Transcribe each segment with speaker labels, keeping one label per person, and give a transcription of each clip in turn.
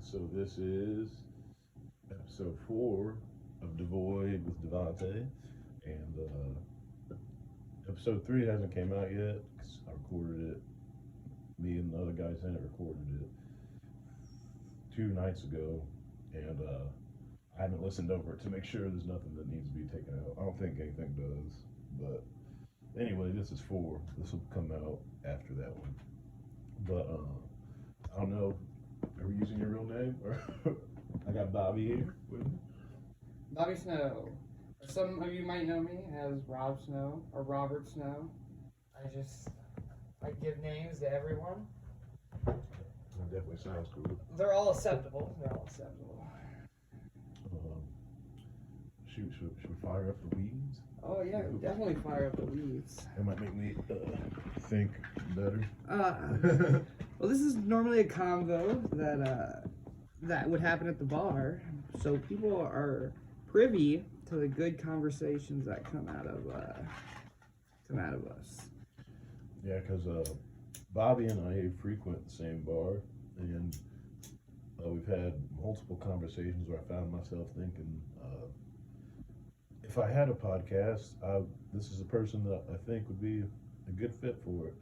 Speaker 1: So this is episode 4 of Devoid with Devonte, and episode 3 hasn't came out yet because I recorded it. Me and the other guys in it recorded it 2 nights ago, and I haven't listened over it to make sure there's nothing that needs to be taken out. I don't think anything does, but anyway, this is 4. This will come out after that one. But I don't know. Are we using your real name? I got Bobby here with me.
Speaker 2: Bobby Snow. Some of you might know me as Rob Snow or Robert Snow. I give names to everyone.
Speaker 1: That definitely sounds cool.
Speaker 2: They're all acceptable.
Speaker 1: Should we fire up the weeds?
Speaker 2: Oh yeah, definitely fire up the weeds.
Speaker 1: That might make me think better.
Speaker 2: Well, this is normally a convo that would happen at the bar, so people are privy to the good conversations that come out of us.
Speaker 1: Yeah, because Bobby and I frequent the same bar, and we've had multiple conversations where I found myself thinking, if I had a podcast, this is a person that I think would be a good fit for it.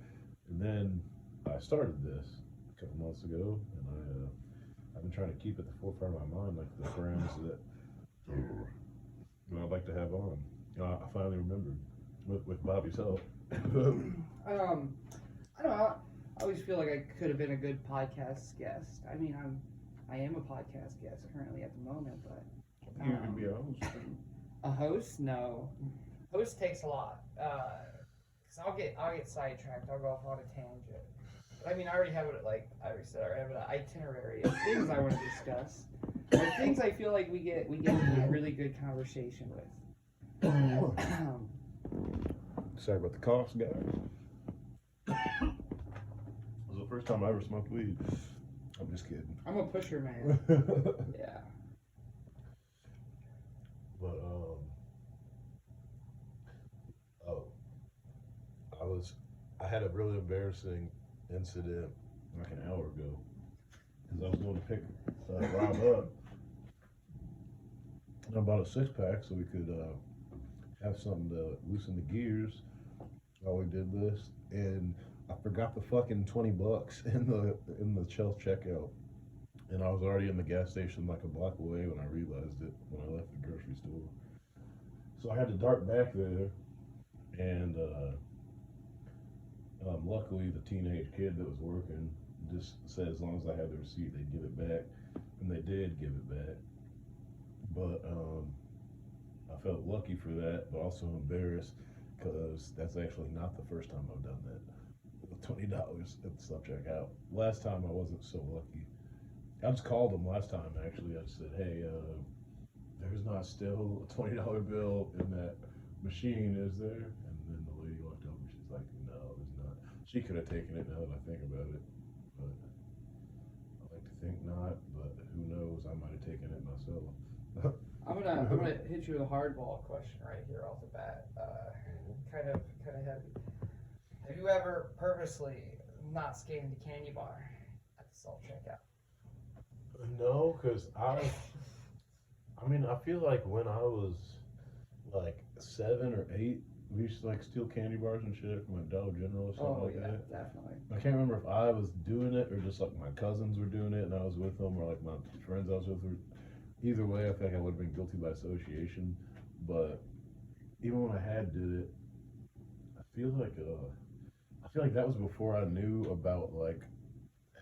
Speaker 1: And then I started this a couple months ago, and I've been trying to keep it at the forefront of my mind, like the friends that I'd like to have on. I finally remembered with Bobby's help.
Speaker 2: I don't know. I always feel like I could have been a good podcast guest. I mean, I am a podcast guest currently at the moment, but
Speaker 1: You can be a host.
Speaker 2: a host? No, host takes a lot. Cause I'll get sidetracked. I'll go off on a tangent. I mean, I already have it. Like I already said, I have an itinerary of things I want to discuss. Like things I feel like we get into a really good conversation with.
Speaker 1: Sorry about the coughs, guys. It was the first time I ever smoked weed. I'm just kidding.
Speaker 2: I'm a pusher, man. Yeah.
Speaker 1: But I had a really embarrassing incident like an hour ago because I was going to pick Rob up. And I bought a 6-pack so we could have something to loosen the gears while we did this, and I forgot the fucking $20 in the shelf checkout, and I was already in the gas station like a block away when I realized it when I left the grocery store. So I had to dart back there, and luckily the teenage kid that was working just said as long as I had the receipt they'd give it back, and they did give it back. But I felt lucky for that, but also embarrassed because that's actually not the first time I've done that. $20 at the self checkout. Last time I wasn't so lucky. I just called them last time actually. I said, hey, there's not still a $20 bill in that machine, is there? And then the lady walked over. She's like, no, there's not. She could have taken it now that I think about it, but I like to think not. But who knows? I might have taken it myself.
Speaker 2: I'm gonna hit you with a hardball question right here off the bat. Kind of heavy. Have you ever purposely not scanned the candy bar at the self checkout?
Speaker 1: No, because I feel like when I was like 7 or 8, we used to like steal candy bars and shit from like Dollar General or something like that.
Speaker 2: Definitely.
Speaker 1: I can't remember if I was doing it or just like my cousins were doing it and I was with them, or like my friends I was with were. Either way, I think I would have been guilty by association. But even when I had did it, I feel like that was before I knew about like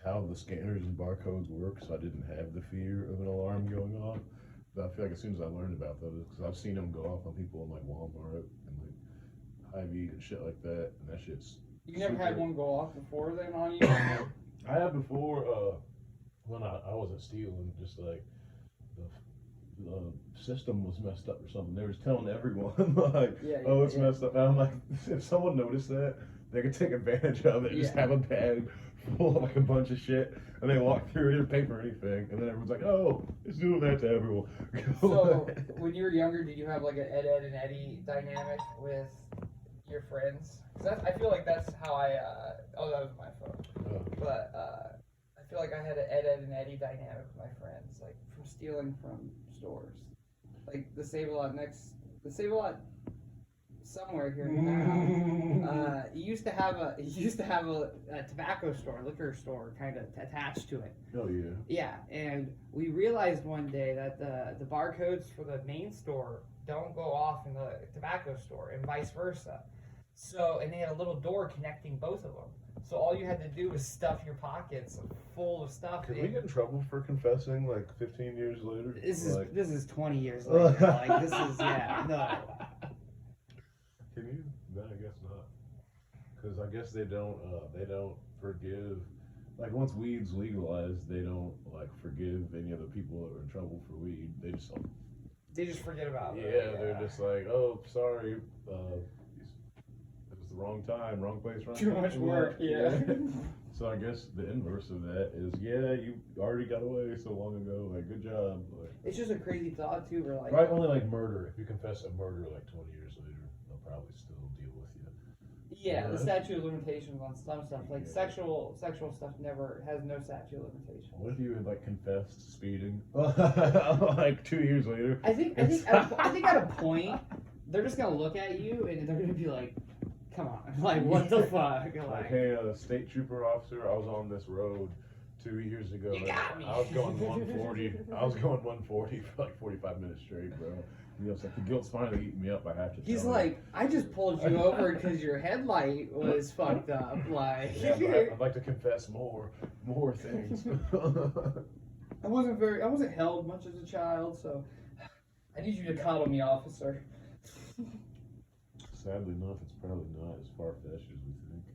Speaker 1: how the scanners and barcodes work, so I didn't have the fear of an alarm going off. But I feel like as soon as I learned about those, because I've seen them go off on people in like Walmart and like Hy-Vee and shit like that, and that shit's.
Speaker 2: You never had one go off before then on you?
Speaker 1: I had before when I wasn't stealing, just like. The system was messed up or something. They were just telling everyone like, it's messed up. And I'm like, if someone noticed that, they could take advantage of it and just have a bag full of like a bunch of shit, and they walk through it, didn't pay for anything, and then everyone's like, oh, it's doing that to everyone.
Speaker 2: So when you were younger, did you have like an Ed and Eddie dynamic with your friends? Cause I feel like that's how I. Oh, that was my phone. But I feel like I had an Ed and Eddie dynamic with my friends, like from stealing from stores, like the Save-A-Lot somewhere here now. He used to have a tobacco store, liquor store, kind of attached to it.
Speaker 1: Oh yeah.
Speaker 2: Yeah, and we realized one day that the barcodes for the main store don't go off in the tobacco store, and vice versa. So, and they had a little door connecting both of them. So all you had to do was stuff your pockets full of stuff.
Speaker 3: Could we get in trouble for confessing like 15 years later?
Speaker 2: This is 20 years later. Like this is no.
Speaker 3: Can you?
Speaker 1: No, I guess not. Because I guess they don't forgive. Like once weed's legalized, they don't like forgive any other people that were in trouble for weed. They just
Speaker 2: forget about it.
Speaker 1: Yeah, they're just like, oh, sorry, it was the wrong time, wrong place, wrong
Speaker 2: Too
Speaker 1: time.
Speaker 2: much work, yeah.
Speaker 1: So I guess the inverse of that is, yeah, you already got away so long ago. Like, good job. Like,
Speaker 2: it's just a crazy thought too. We're like,
Speaker 1: right? Only like murder.
Speaker 3: If you confess a murder like 20 years later, they'll probably still deal with you.
Speaker 2: Yeah, the statute of limitations on some stuff, like sexual stuff, never has no statute of limitations.
Speaker 1: What if you had like confessed speeding, like 2 years later?
Speaker 2: I think at a point they're just gonna look at you and they're gonna be like, "Come on, like what the fuck?"
Speaker 1: Like, hey, state trooper officer, I was on this road 2 years ago.
Speaker 2: You got me.
Speaker 1: I was going 140. I was going 140 for like 45 minutes straight, bro. You know, it's like the guilt's finally eating me up. I have to.
Speaker 2: He's like, I just pulled you over because your headlight was fucked up. Like,
Speaker 3: Yeah, but I'd like to confess more things.
Speaker 2: I wasn't held much as a child, so I need you to coddle me, officer.
Speaker 1: Sadly enough, it's probably not as far-fetched as we think.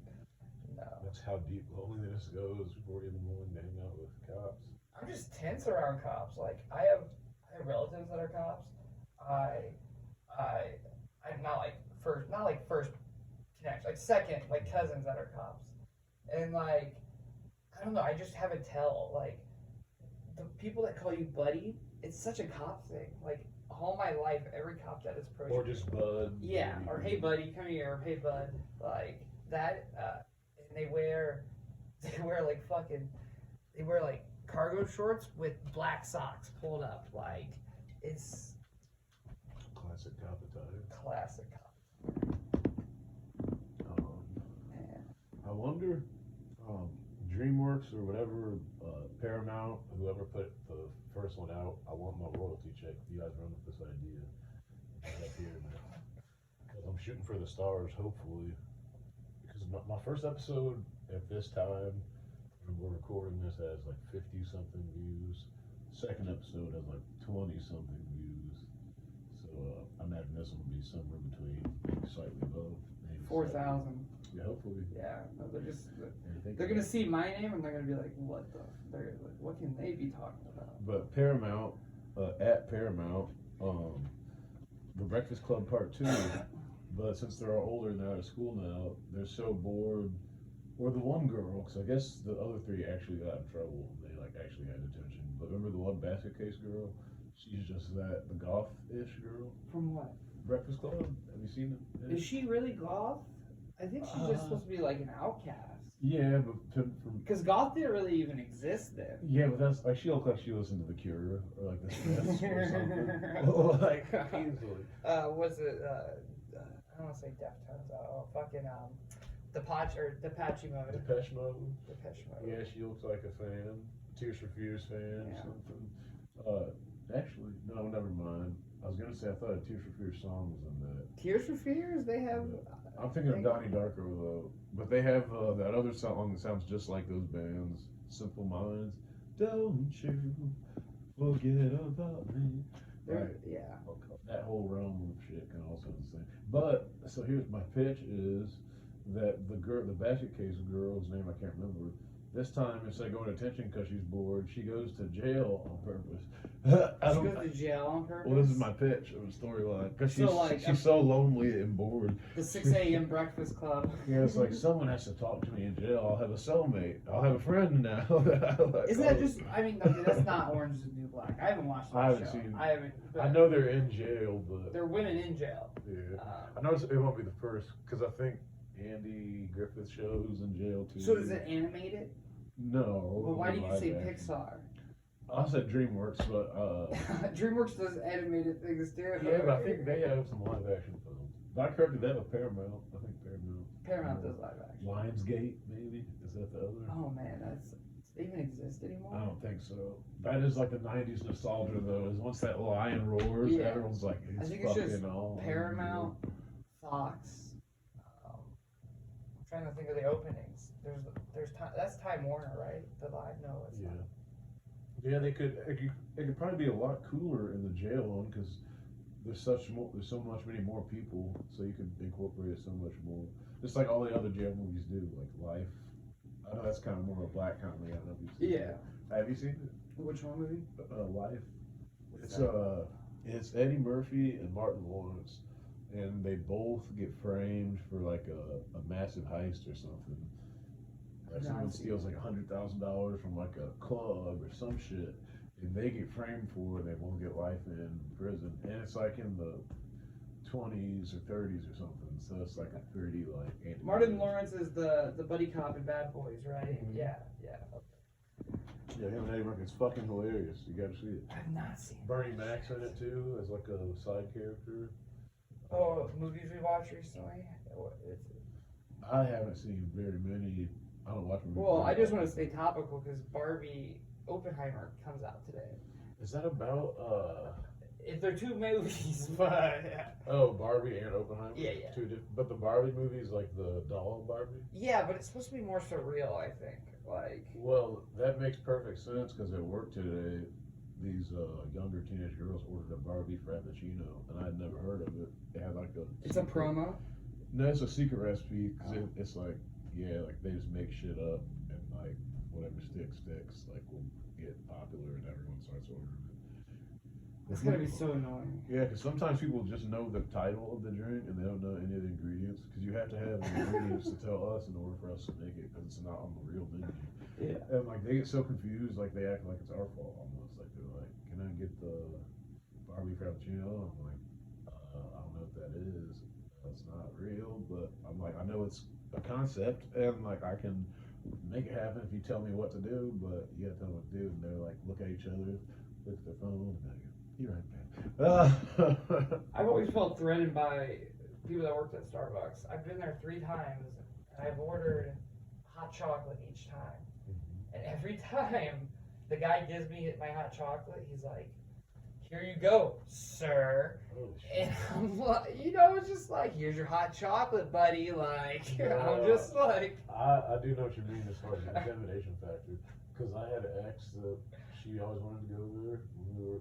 Speaker 2: No.
Speaker 3: That's how deep loneliness goes. 4 in the morning to hang out with cops.
Speaker 2: I'm just tense around cops. Like, I have relatives that are cops. I'm not like first connection, like second, like cousins that are cops. And like, I don't know, I just have a tell. Like, the people that call you buddy, it's such a cop thing. Like, all my life, every cop that has approached
Speaker 3: Or just bud.
Speaker 2: yeah, or hey buddy, come here, or hey bud, like that. And they wear like cargo shorts with black socks pulled up. Like, it's
Speaker 3: Classic cop attire.
Speaker 2: classic cop.
Speaker 1: I wonder, DreamWorks or whatever, Paramount,
Speaker 3: Whoever put the first one out, I want my royalty check. You guys run with this idea. Up here, because I'm shooting for the stars, hopefully. Because my first episode at this time, when we're recording this, has like 50-something views.
Speaker 1: second episode has like 20-something views. So I imagine this one will be somewhere between, maybe slightly above.
Speaker 2: 4,000.
Speaker 1: Yeah, hopefully.
Speaker 2: Yeah, no, they're
Speaker 1: They're
Speaker 2: gonna see my name and they're gonna be like, what the? They're like, what can they be talking about?
Speaker 1: But Paramount, at Paramount, The Breakfast Club Part 2, but since they're all older and they're out of school now, they're so bored. Or the one girl, because I guess the other three actually got in trouble. They like actually had detention. But remember the one basket case girl? She's just the goth-ish girl.
Speaker 2: From what?
Speaker 1: Breakfast Club? Have you seen it?
Speaker 2: Is she really goth? I think she's just supposed to be like an outcast.
Speaker 1: Yeah, but
Speaker 2: Because goth didn't really even exist then.
Speaker 1: yeah, but that's like she looked like she listened to The Cure or like the Smiths or something. Like
Speaker 3: Easily.
Speaker 2: Was it? I don't want to say Deftones. Oh, fucking Depeche Mode.
Speaker 3: Depeche Mode.
Speaker 2: Depeche Mode.
Speaker 3: Yeah, she looks like a fan. Tears for Fears fan,
Speaker 2: Yeah.
Speaker 1: something. Actually, no, never mind. I was gonna say I thought a Tears for Fears song was in that.
Speaker 2: Tears for Fears. They have.
Speaker 1: I'm thinking of Donnie Darko though, but they have that other song that sounds just like those bands, Simple Minds. Don't you forget about me. Right.
Speaker 2: Yeah.
Speaker 1: That whole realm of shit can also be the same. But so here's my pitch: is that the basket case girl, whose name I can't remember. This time, instead of going to detention because she's bored, she goes to jail on purpose.
Speaker 2: She goes to jail on purpose.
Speaker 1: Well, this is my pitch of the storyline because
Speaker 2: So,
Speaker 1: she's so lonely and bored.
Speaker 2: The 6 a.m. Breakfast Club.
Speaker 1: Yeah, it's like someone has to talk to me in jail. I'll have a cellmate. I'll have a friend now. Like,
Speaker 2: Isn't that just? I mean, okay, that's not Orange is the New Black. I haven't watched that
Speaker 1: I haven't
Speaker 2: show.
Speaker 1: seen.
Speaker 2: I haven't.
Speaker 3: I know they're in jail, but
Speaker 2: They're women in jail.
Speaker 3: yeah, I noticed it won't be the first because I think Andy Griffith shows in jail too.
Speaker 2: So is it animated?
Speaker 1: No.
Speaker 2: Well, why do you
Speaker 1: live
Speaker 2: say
Speaker 1: action.
Speaker 2: Pixar?
Speaker 1: I said DreamWorks, but
Speaker 2: DreamWorks does animated things too.
Speaker 3: Yeah, but I think they have some live action films.
Speaker 1: I corrected that with Paramount. I think Paramount.
Speaker 2: Paramount does live action.
Speaker 1: Lionsgate, maybe? Is that the other?
Speaker 2: Oh man, does it even exist anymore?
Speaker 1: I don't think so. That is like the 90s nostalgia, though. Is once that lion roars,
Speaker 2: Yeah.
Speaker 1: everyone's like,
Speaker 2: I
Speaker 1: it's
Speaker 2: think it's just
Speaker 1: fucking on.
Speaker 2: Paramount, Fox. I'm trying to think of the openings. That's Time Warner, right? The live. No, it's
Speaker 3: Yeah.
Speaker 2: not.
Speaker 3: Yeah, they could.
Speaker 1: It could probably be a lot cooler in the jail one because there's so much many more people, so you could incorporate so much more. Just like all the other jail movies do, like Life. I know that's kind of more of a black comedy. I don't know if you've seen it. Have you seen it?
Speaker 2: Which one movie?
Speaker 1: Life.
Speaker 2: What's
Speaker 1: It's
Speaker 2: that?
Speaker 1: it's Eddie Murphy and Martin Lawrence, and they both get framed for like a massive heist or something. Like
Speaker 2: No,
Speaker 1: someone
Speaker 2: I've seen
Speaker 1: steals like $100,000 from like a club or some shit, and they get framed for it. They won't get life in prison, and it's like in the 20s or 30s or something. So it's like a pretty like.
Speaker 2: Martin Lawrence is the buddy cop in Bad Boys, right?
Speaker 1: Mhm.
Speaker 2: Yeah.
Speaker 1: Yeah, him and Eddie Murphy. It's fucking hilarious. You gotta see it.
Speaker 2: I've not seen it.
Speaker 3: Bernie Mac's in it too, as like a side character.
Speaker 2: Oh, movies we watched recently.
Speaker 1: I haven't seen very many. I don't watch movies.
Speaker 2: Well, I just want to stay topical because Barbie Oppenheimer comes out today.
Speaker 3: Is that about
Speaker 2: If they're two movies, but
Speaker 3: Oh, Barbie and Oppenheimer?
Speaker 2: Yeah.
Speaker 3: But the Barbie movie is like the doll Barbie?
Speaker 2: Yeah, but it's supposed to be more surreal, I think. Like,
Speaker 1: Well, that makes perfect sense because at work today, these younger teenage girls ordered a Barbie Frappuccino, and I had never heard of it. They had like a.
Speaker 2: it's a promo.
Speaker 1: No, it's a secret recipe because
Speaker 2: Oh.
Speaker 1: it's like, yeah, like they just make shit up and like whatever sticks, like will get popular and everyone starts ordering it.
Speaker 2: It's gonna be so annoying.
Speaker 1: Yeah, because sometimes people just know the title of the drink and they don't know any of the ingredients. Because you have to have the ingredients to tell us in order for us to make it, because it's not on the real menu.
Speaker 2: Yeah.
Speaker 1: And like they get so confused, like they act like it's our fault almost. Like they're like, "Can I get the Barbie Frappuccino?" I'm like, "I don't know what that is. That's not real." But I'm like, I know it's a concept, and like I can make it happen if you tell me what to do. But you gotta tell me what to do, and they're like, look at each other, look at their phone, and I go, "You're right, man."
Speaker 2: I've always felt threatened by people that worked at Starbucks. I've been there 3 times, and I've ordered hot chocolate each time. And every time the guy gives me my hot chocolate, he's like, "Here you go, sir."
Speaker 3: Holy
Speaker 2: And
Speaker 3: shit.
Speaker 2: I'm like, it's just like, "Here's your hot chocolate, buddy." Like, I'm just like,
Speaker 3: I do know what you mean as far as the intimidation factor. Because I had an ex that she always wanted to go there when we were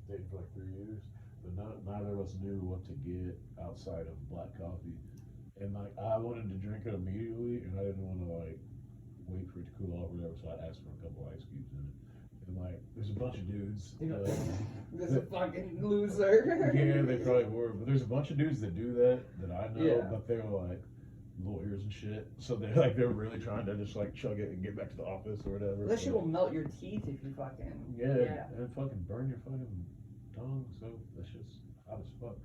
Speaker 3: dating for like 3 years.
Speaker 1: But neither of us knew what to get outside of black coffee, and like I wanted to drink it immediately, and I didn't want to like wait for it to cool off or whatever. So I asked for a couple ice cubes in it, and like there's a bunch of dudes.
Speaker 2: this is a fucking loser.
Speaker 1: Yeah, they probably were, but there's a bunch of dudes that do that I know,
Speaker 2: Yeah.
Speaker 1: but they're like lawyers and shit, so they're really trying to just like chug it and get back to the office or whatever.
Speaker 2: That shit
Speaker 1: but-
Speaker 2: will melt your teeth if you fucking.
Speaker 1: Yeah, and fucking burn your fucking tongue, so that shit's hot as fuck.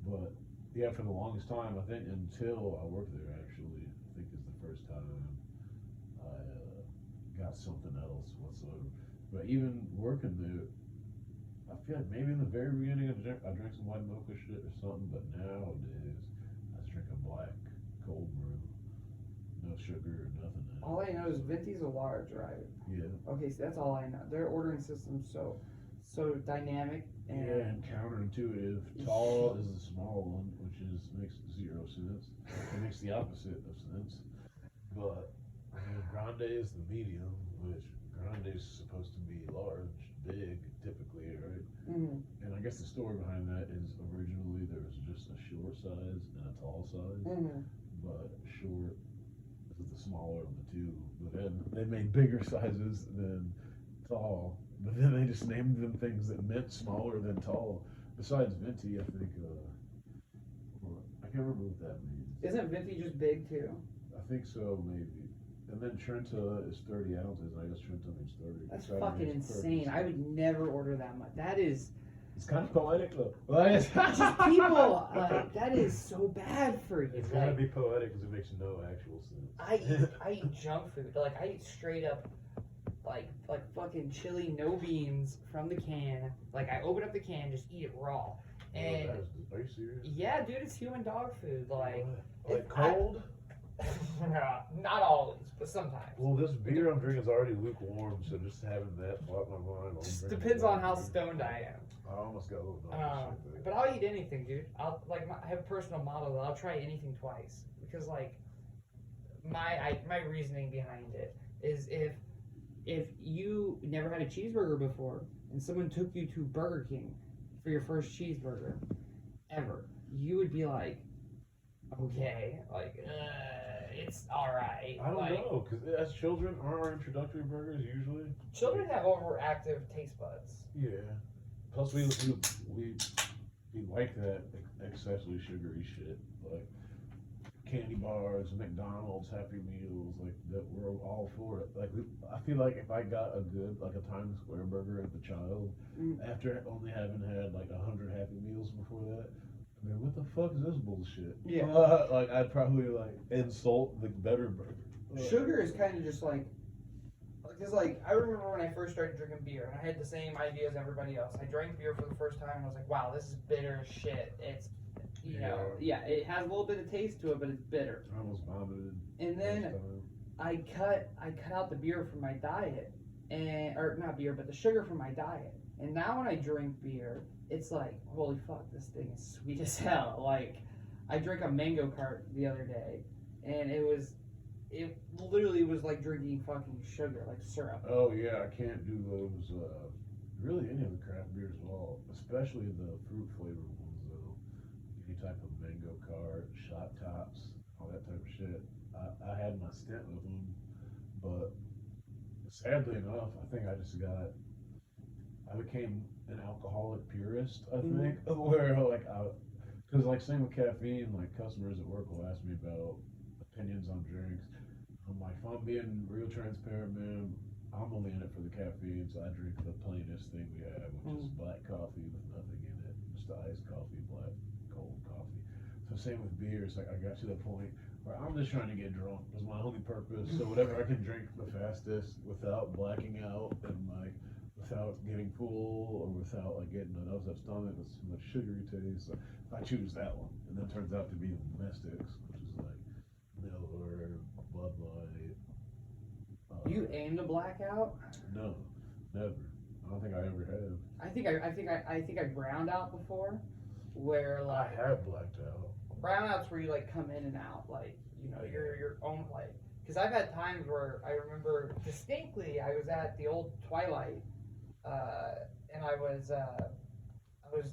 Speaker 1: But yeah, for the longest time, I think until I worked there actually, I think is the first time I got something else whatsoever. But even working there, I feel like maybe in the very beginning I drank some white mocha shit or something, but nowadays I just drink a black cold brew, no sugar or nothing in it.
Speaker 2: All I know is Venti's a large, right?
Speaker 1: Yeah.
Speaker 2: Okay, so that's all I know. Their ordering system's so dynamic and
Speaker 1: Yeah, and counterintuitive. Tall is the small one, which makes 0 sense. It makes the opposite of sense.
Speaker 3: But I mean, grande is the medium, which grande is supposed to be large, big, typically, right?
Speaker 2: Mhm.
Speaker 1: And I guess the story behind that is originally there was just a short size and a tall size, but short is the smaller of the two. But then they made bigger sizes than tall. But then they just named them things that meant smaller than tall. Besides Venti, I think, I can't remember what that means.
Speaker 2: Isn't Venti just big too?
Speaker 1: I think so, maybe. And then Trenta is 30 ounces, and I guess Trenta means 30.
Speaker 2: That's
Speaker 1: So that
Speaker 2: fucking
Speaker 1: makes perfect
Speaker 2: insane. I
Speaker 1: sense.
Speaker 2: would never order that much. That is
Speaker 1: It's kind of poetic, though. Right?
Speaker 2: just people. That is so bad for you.
Speaker 3: It's gotta
Speaker 2: Like,
Speaker 3: be poetic because it makes no actual sense.
Speaker 2: I eat junk food. Like I eat straight up like fucking chili, no beans from the can. Like I open up the can, just eat it raw. And
Speaker 3: Are you serious?
Speaker 2: yeah, dude, it's human dog food. Like
Speaker 3: cold?
Speaker 2: not always, but sometimes.
Speaker 3: Well, this beer I'm drinking is already lukewarm, so just having that block my mind.
Speaker 2: Just depends on how stoned I am.
Speaker 3: I almost got a little nauseous.
Speaker 2: But I'll eat anything, dude. I have a personal motto that I'll try anything twice because like my reasoning behind it is if you never had a cheeseburger before and someone took you to Burger King for your first cheeseburger ever, you would be like, okay, like it's all right.
Speaker 3: I don't know, because as children, aren't our introductory burgers usually?
Speaker 2: Children have overactive taste buds.
Speaker 3: Yeah.
Speaker 1: Plus, we like that excessively sugary shit, like candy bars, McDonald's, Happy Meals, like that. We're all for it. Like I feel like if I got a Times Square burger as a child, after only having had like 100 Happy Meals before that, I mean, what the fuck is this bullshit?
Speaker 2: Yeah.
Speaker 1: Like I'd probably like insult the better burger.
Speaker 2: Sugar is kind of just like, because like I remember when I first started drinking beer, and I had the same idea as everybody else. I drank beer for the first time, and I was like, wow, this is bitter as shit. It's, you know, it has a little bit of taste to it, but it's bitter.
Speaker 1: I almost vomited.
Speaker 2: And then I cut out the beer from my diet, or not beer, but the sugar from my diet. And now when I drink beer, it's like, holy fuck, this thing is sweet as hell. Like, I drank a mango cart the other day, and it literally was like drinking fucking sugar, like syrup.
Speaker 1: Oh yeah, I can't do those. Really, any of the craft beers at all, especially the fruit flavored ones though. Any type of mango cart, shot tops, all that type of shit. I had my stint with them, but sadly enough, I think I became an alcoholic purist. I think where like because like same with caffeine, like customers at work will ask me about opinions on drinks. I'm like, if I'm being real transparent, man, I'm only in it for the caffeine, so I drink the plainest thing we have, which is black coffee with nothing in it, just the iced coffee, black cold coffee. So same with beers. Like I got to the point where I'm just trying to get drunk was my only purpose. So whatever I can drink the fastest without blacking out and like without getting full or without like getting an upset stomach with too much sugary taste. So I choose that one, and that turns out to be the domestics, which is like Miller, Bud Light.
Speaker 2: You aim to black out?
Speaker 1: No, never. I don't think I ever have.
Speaker 2: I think I browned out before, where like
Speaker 3: I have blacked out.
Speaker 2: Brownouts where you like come in and out, like, you know, your own like. Because I've had times where I remember distinctly I was at the old Twilight, and I was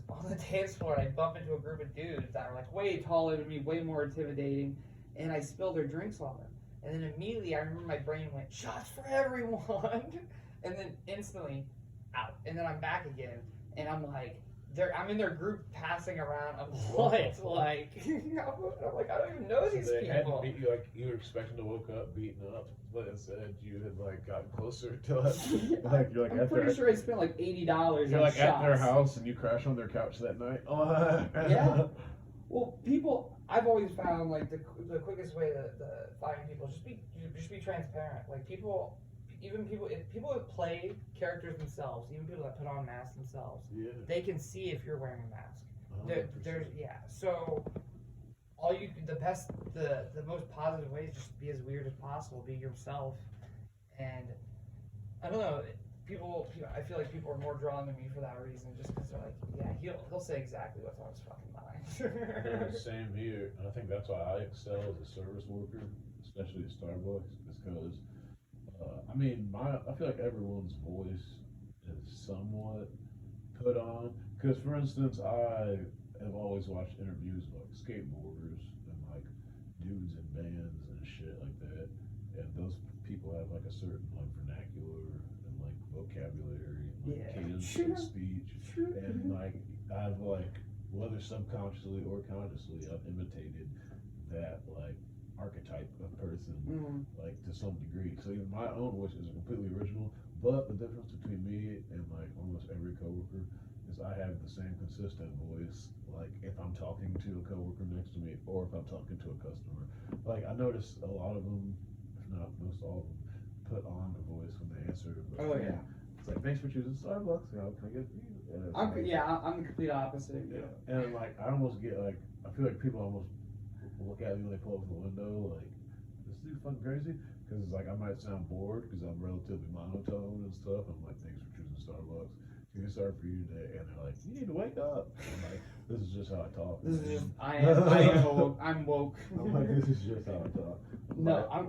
Speaker 2: on the dance floor and I bumped into a group of dudes that were like way taller than me, way more intimidating, and I spilled their drinks on them. And then immediately I remember my brain went, shots for everyone! And then instantly, out. And then I'm back again, and I'm like, I'm in their group passing around. I'm like, I'm like, I don't even know these
Speaker 3: they
Speaker 2: people.
Speaker 3: hadn't beat you like you were expecting to woke up beaten up, but instead you had like gotten closer to it.
Speaker 1: Like you're like
Speaker 2: I'm pretty sure I spent like $80
Speaker 1: You're
Speaker 2: on
Speaker 1: like
Speaker 2: shots.
Speaker 1: at their house and you crash on their couch that night.
Speaker 2: Yeah. Well, people, I've always found like the quickest way to find people is just be transparent. Like people that play characters themselves, even people that put on masks themselves, they can see if you're wearing a mask. So the most positive way is just be as weird as possible, be yourself, and I don't know. I feel like people are more drawn to me for that reason, just because they're like, yeah, he'll say exactly what's on his fucking mind.
Speaker 3: Same here, and I think that's why I excel as a service worker, especially at Starbucks, because I mean, I feel like everyone's voice is somewhat put on. Because, for instance, I have always watched interviews of like skateboarders and like dudes in bands and shit like that, and those people have like a certain like vernacular and like vocabulary, and, like cadence and speech, and like I've like whether subconsciously or consciously, I've imitated that like archetype of person, like to some degree. So even my own voice is completely original, but the difference between me and like almost every coworker is I have the same consistent voice, like if I'm talking to a coworker next to me or if I'm talking to a customer. Like I notice a lot of them, if not most all of them,
Speaker 1: put on a voice when they answer. But
Speaker 2: Oh yeah.
Speaker 1: it's like, thanks for choosing Starbucks. You know, can I get you? And it's like,
Speaker 2: I'm the complete opposite of you.
Speaker 1: yeah. And like, I almost get like, I feel like people almost look at me when they pull up the window, like, this dude fucking crazy. Because it's like, I might sound bored because I'm relatively monotone and stuff. I'm like, thanks for choosing Starbucks. Can you start for you today? And they're like, you need to wake up. I'm like, this is just how I talk.
Speaker 2: This is
Speaker 1: man.
Speaker 2: just I'm woke.
Speaker 1: I'm like, this is just how I talk.
Speaker 2: No, I'm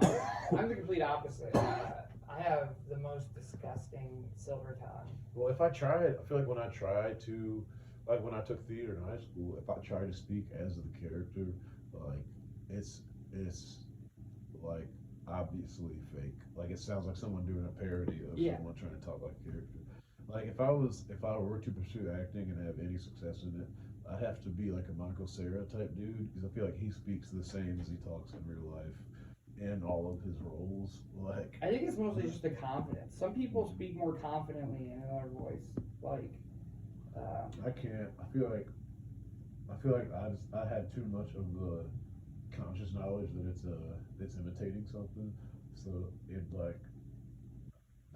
Speaker 2: the complete opposite. I have the most disgusting silver tongue.
Speaker 1: Well, if I tried, I feel like when I tried to, like when I took theater in high school, if I tried to speak as the character, like it's like obviously fake. Like it sounds like someone doing a parody of someone trying to talk like a character. Like if I were to pursue acting and have any success in it, I'd have to be like a Michael Cera type dude because I feel like he speaks the same as he talks in real life. In all of his roles, like
Speaker 2: I think it's mostly just the confidence. Some people speak more confidently in another voice. Like
Speaker 1: I can't. I feel like I had too much of the conscious knowledge that it's imitating something. So it'd there'd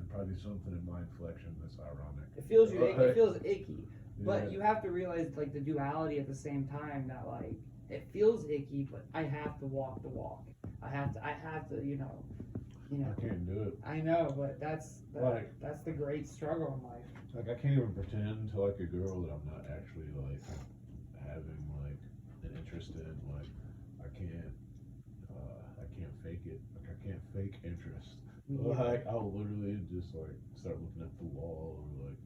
Speaker 1: probably be something in my inflection that's ironic.
Speaker 2: it feels it feels icky. But
Speaker 1: Yeah.
Speaker 2: you have to realize like the duality at the same time that like it feels icky, but I have to walk the walk. I have to, you know.
Speaker 1: I can't do it.
Speaker 2: I know, but that's
Speaker 1: Like-
Speaker 2: the great struggle in life.
Speaker 1: Like I can't even pretend to like a girl that I'm not actually like having like an interest in. Like I can't fake it. Like I can't fake interest.
Speaker 2: Yeah.
Speaker 1: Like I'll literally just like start looking at the wall or like.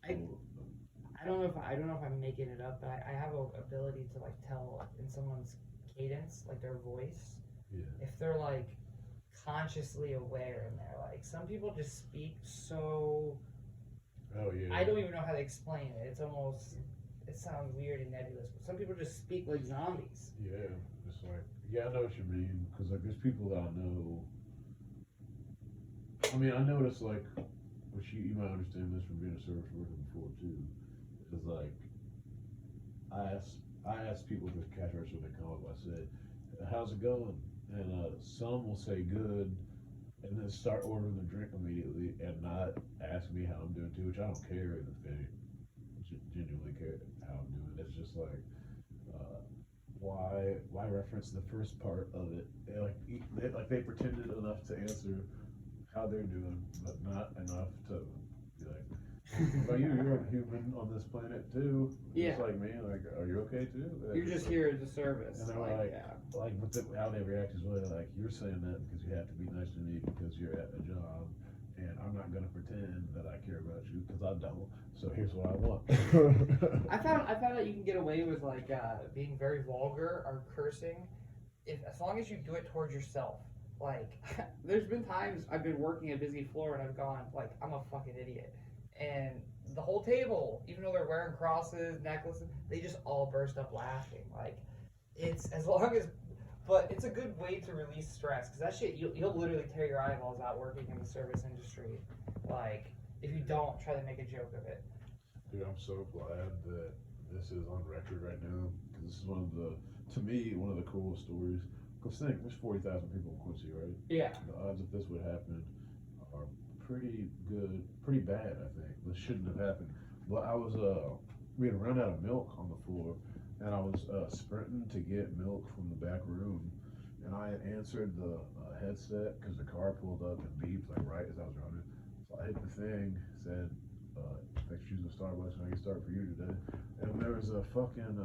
Speaker 2: I don't know if I'm making it up, but I have an ability to like tell in someone's cadence, like their voice, if they're like consciously aware in there. Like some people just speak so.
Speaker 1: Oh yeah.
Speaker 2: I don't even know how to explain it. It's almost. It sounds weird and nebulous, but some people just speak like zombies.
Speaker 1: Yeah, it's like I know what you mean because like there's people that I know. I mean, I noticed like, which you might understand this from being a service worker before too. Is like, I ask people to cash register when they come up. I said, "How's it going?" And some will say good, and then start ordering the drink immediately and not ask me how I'm doing too, which I don't care if they genuinely care how I'm doing. It's just like, why reference the first part of it? They pretended enough to answer how they're doing, but not enough to be like. But you're a human on this planet too.
Speaker 2: Yeah.
Speaker 1: Just like me. Like, are you okay too?
Speaker 2: You're just here as a service.
Speaker 1: And they're how they react is really like, you're saying that because you have to be nice to me because you're at a job, and I'm not gonna pretend that I care about you because I don't. So here's what I want.
Speaker 2: I found out you can get away with like being very vulgar or cursing, as long as you do it towards yourself. Like, there's been times I've been working a busy floor and I've gone like, I'm a fucking idiot. And the whole table, even though they're wearing crosses, necklaces, they just all burst up laughing. Like, it's as long as, but it's a good way to release stress because that shit, you'll literally tear your eyeballs out working in the service industry. Like, if you don't try to make a joke of it.
Speaker 1: Dude, I'm so glad that this is on record right now because this is one of the coolest stories. Because think, there's 40,000 people in Quincy, right?
Speaker 2: Yeah.
Speaker 1: The odds that this would happen are pretty bad, I think. This shouldn't have happened. But we had run out of milk on the floor, and I was sprinting to get milk from the back room, and I had answered the headset because the car pulled up and beeped like right as I was running. So I hit the thing, said, thanks for choosing Starbucks, and I can start for you today. And there was a fucking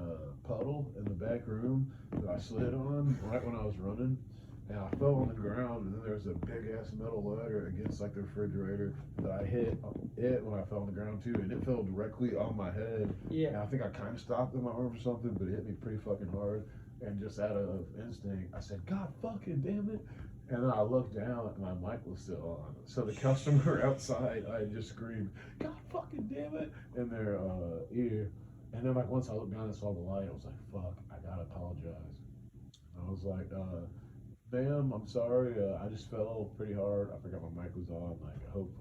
Speaker 1: puddle in the back room that I slid on right when I was running. And I fell on the ground, and then there was a big ass metal ladder against like the refrigerator that I hit it when I fell on the ground too, and it fell directly on my head.
Speaker 2: Yeah.
Speaker 1: And I think I kind of stopped in my arm or something, but it hit me pretty fucking hard. And just out of instinct, I said, "God fucking damn it!" And then I looked down, and my mic was still on. So the customer outside, I just screamed, "God fucking damn it!" in their ear. And then like once I looked down and saw the light, I was like, "Fuck, I gotta apologize." I was like, "Ma'am, I'm sorry. I just fell pretty hard. I forgot my mic was on. Like, I hope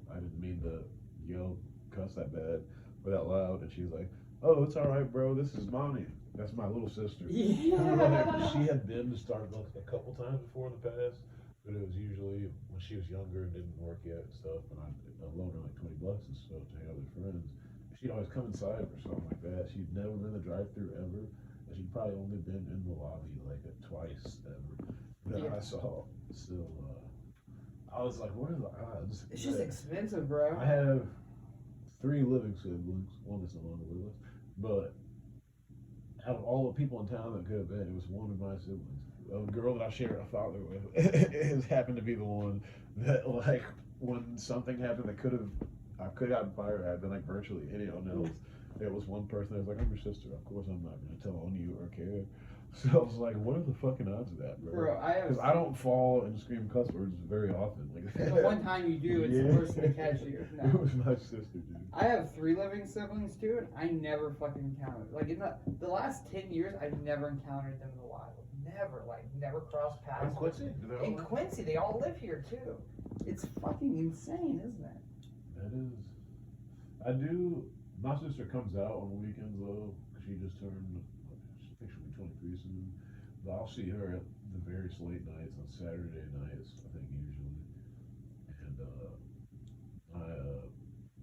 Speaker 1: I didn't mean to yell, cuss that bad or that loud." And she's like, "Oh, it's all right, bro. This is Mommy. That's my little sister."
Speaker 2: Yeah.
Speaker 1: Like, she had been to Starbucks a couple times before in the past,
Speaker 3: But it was usually when she was younger and didn't work yet and stuff, and I'd loan her like $20 and stuff to hang out with her friends. She'd always come inside or something like that. She'd never been in the drive-through ever. And she'd probably only been in the lobby like twice ever that I saw. Still, I was like, what are the odds?
Speaker 2: It's just expensive, bro.
Speaker 3: I have 3 living siblings. One that's no longer with us. But out of all the people in town that could have been, it was one of my siblings. A girl that I share a father with. It happened to be the one that, like, when something happened that I could have gotten fired at, been like virtually anyone else. There was one person that was like, I'm your sister. Of course I'm not going to tell on you or care. So I was like, what are the fucking odds of that, bro? Because I don't fall and scream cuss words very often. Like,
Speaker 2: the one time you do, it's the person to catch you. No.
Speaker 3: It was my sister, dude.
Speaker 2: I have 3 living siblings too, and I never fucking encountered. Like in the last 10 years, I've never encountered them in the wild. Never crossed paths.
Speaker 3: In Quincy?
Speaker 2: In Quincy, they all live here too. It's fucking insane, isn't it?
Speaker 3: That is. I do. My sister comes out on the weekends though, because she just turned. I think she'll be 23 soon. But I'll see her at the various late nights on Saturday nights. I think usually. And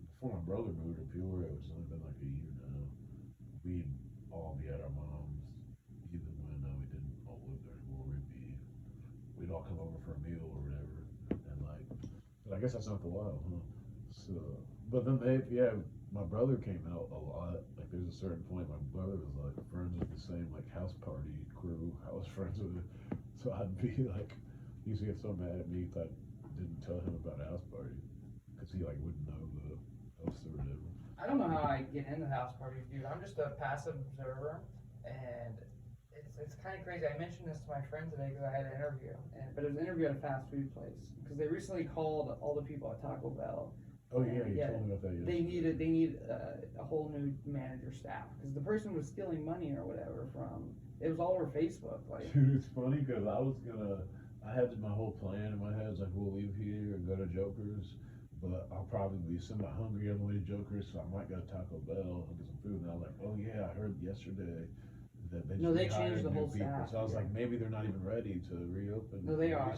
Speaker 3: before my brother moved to Peoria, which has only been like a year now, we'd all be at our mom's, even when we didn't all live there anymore. We'd all come over for a meal or whatever, and like. But I guess that's not the wild, huh? So, but then my brother came out a lot. Like there's a certain point my brother was like friends with the same like house party crew I was friends with. So I'd be like, he used to get so mad at me if I didn't tell him about a house party, because he like wouldn't know the host or whatever.
Speaker 2: I don't know how I get into house parties, dude. I'm just a passive observer, and it's kind of crazy. I mentioned this to my friend today because I had an interview, but it was an interview at a fast food place because they recently called all the people at Taco Bell.
Speaker 3: Oh yeah, you told me about that yesterday.
Speaker 2: They need a whole new manager staff because the person was stealing money or whatever from. It was all over Facebook. Like,
Speaker 3: dude, it's funny because I had my whole plan in my head. It's like we'll leave here and go to Joker's, but I'll probably be semi-hungry on the way to Joker's, so I might go to Taco Bell and get some food. And I was like, oh yeah, I heard yesterday that they
Speaker 2: changed the whole staff.
Speaker 3: So I was like, maybe they're not even ready to reopen.
Speaker 2: No, they are.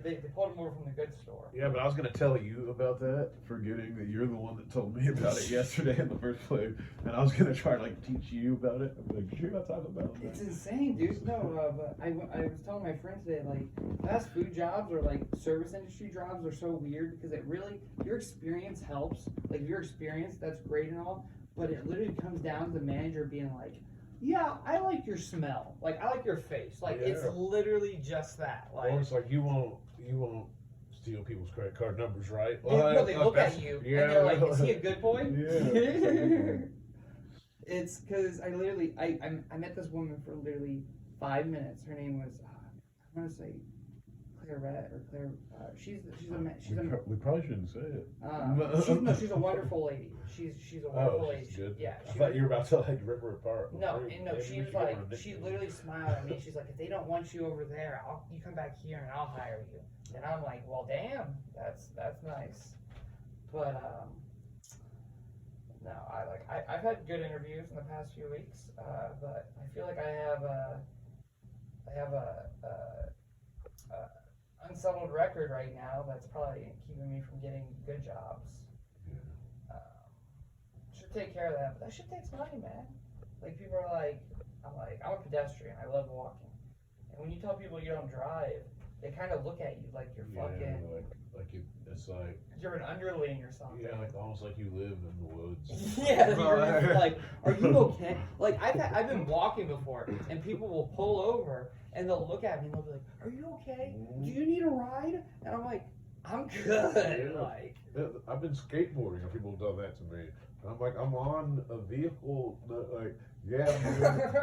Speaker 2: They pulled them over from the good store.
Speaker 3: Yeah, but I was going to tell you about that, forgetting that you're the one that told me about it yesterday in the first place, and I was going to try to like teach you about it. I'm like, you hear about Taco Bell?
Speaker 2: It's insane, dude. No, but I was telling my friend today, like, fast food jobs or like service industry jobs are so weird because it really, your experience helps. Like, your experience, that's great and all, but it literally comes down to the manager being like, yeah, I like your smell. Like, I like your face. Like, it's literally just that. Like,
Speaker 3: or it's like you won't steal people's credit card numbers, right?
Speaker 2: No, they look at you and they're like, "Is he a good boy?"
Speaker 3: Yeah.
Speaker 2: It's because I met this woman for literally 5 minutes. Her name was I'm gonna say Clairette or Claire.
Speaker 3: We probably shouldn't say it.
Speaker 2: She's a wonderful lady. She's a wonderful lady.
Speaker 3: Good.
Speaker 2: Yeah.
Speaker 3: I thought you were about to like rip her apart.
Speaker 2: No, she was like, she literally smiled at me. She's like, if they don't want you over there, you come back here and I'll hire you. And I'm like, well, damn, that's nice. But no, I've had good interviews in the past few weeks, but I feel like I have a unsettled record right now that's probably keeping me from getting good jobs. Should take care of that, but that shit takes money, man. Like, people are like, I'm a pedestrian, I love walking. And when you tell people you don't drive, they kind of look at you like you're fucking...
Speaker 3: It's like...
Speaker 2: You're an underling or something.
Speaker 3: Yeah, like almost like you live in the woods.
Speaker 2: Yeah, you're like, are you okay? Like, I've been walking before, and people will pull over, and they'll look at me, and they'll be like, are you okay? Do you need a ride? And I'm like, I'm good.
Speaker 3: Yeah.
Speaker 2: Like,
Speaker 3: I've been skateboarding, and people have done that to me. And I'm like, I'm on a vehicle, like, yeah,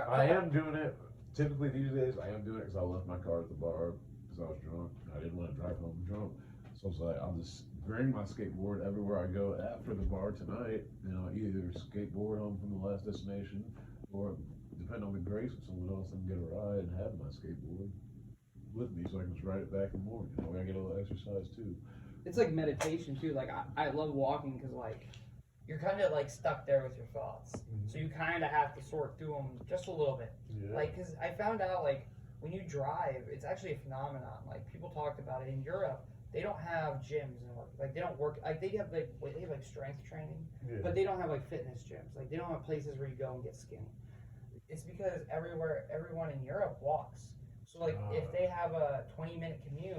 Speaker 3: I am doing it. Typically these days, I am doing it because I left my car at the bar because I was drunk. I didn't want to drive home drunk. So I was like, I'll just bring my skateboard everywhere I go after the bar tonight. You know, either skateboard home from the last destination, or depending on the grace of someone else, I can get a ride and have my skateboard with me so I can just ride it back in the morning. You know, I get a little exercise too.
Speaker 2: it's like meditation too. Like, I love walking because, like, you're kind of like stuck there with your thoughts. So you kind of have to sort through them just a little bit.
Speaker 3: Yeah.
Speaker 2: Like, because I found out, like, when you drive, it's actually a phenomenon. Like people talked about it in Europe. They don't have gyms and work. Like they don't work. Like they have like strength training,
Speaker 3: Yeah.
Speaker 2: but they don't have like fitness gyms. Like they don't have places where you go and get skinny. It's because everyone in Europe walks. So like if they have a 20-minute commute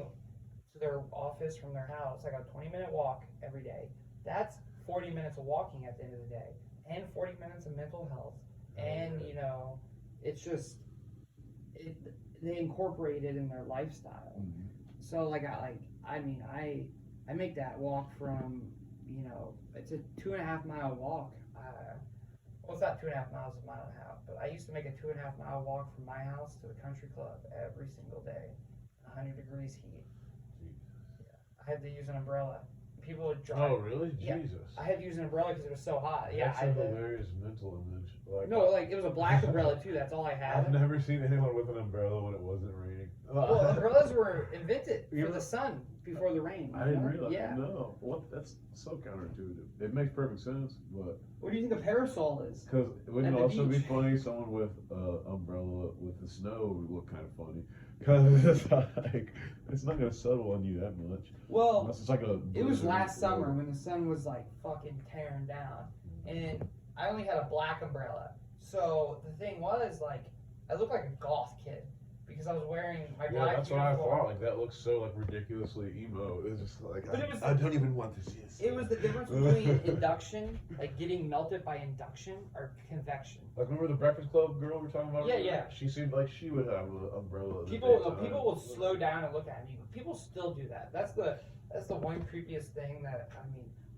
Speaker 2: to their office from their house, like a 20-minute walk every day, that's 40 minutes of walking at the end of the day, and 40 minutes of mental health, and you know, it's just they incorporate it in their lifestyle.
Speaker 1: Mm-hmm.
Speaker 2: So like I make that walk from, you know, it's a 2.5 mile walk. Well, it's not 2.5 miles, a mile and a half, but I used to make a 2.5 mile walk from my house to the country club every single day, 100 degrees heat. Yeah, I had to use an umbrella. People would drive.
Speaker 3: Oh, really?
Speaker 2: Yeah.
Speaker 3: Jesus.
Speaker 2: I had to use an umbrella because it was so hot. Yeah,
Speaker 3: That's a hilarious mental image. Like,
Speaker 2: no, like it was a black umbrella too. That's all I had.
Speaker 3: I've never seen anyone with an umbrella when it wasn't raining.
Speaker 2: Well, umbrellas were invented
Speaker 1: You
Speaker 2: for
Speaker 1: know-
Speaker 2: the sun before the rain.
Speaker 1: I didn't
Speaker 2: know?
Speaker 1: realize.
Speaker 2: Yeah.
Speaker 1: No, what? That's so counterintuitive. It makes perfect sense, but
Speaker 2: What do you think a parasol is?
Speaker 1: because it wouldn't
Speaker 2: At the
Speaker 1: also be
Speaker 2: beach.
Speaker 1: funny someone with umbrella with the snow would look kind of funny because it's like it's not gonna settle on you that much
Speaker 2: Well,
Speaker 1: unless it's like a.
Speaker 2: it was
Speaker 1: blizzard
Speaker 2: last
Speaker 1: or-
Speaker 2: summer when the sun was like fucking tearing down, and I only had a black umbrella. So the thing was, like, I looked like a goth kid because I was wearing my
Speaker 3: Yeah,
Speaker 2: black
Speaker 3: that's what I
Speaker 2: uniform.
Speaker 3: thought. Like that looks so like ridiculously emo. It's just like
Speaker 2: But it was-
Speaker 3: I don't even want to see it.
Speaker 2: It was the difference between induction, like getting melted by induction, or convection.
Speaker 3: Like remember the Breakfast Club girl we were talking about?
Speaker 2: Yeah,
Speaker 3: earlier?
Speaker 2: yeah.
Speaker 3: She seemed like she would have an umbrella. in the
Speaker 2: People
Speaker 3: daytime.
Speaker 2: will slow down and look at me. People still do that. That's the one creepiest thing that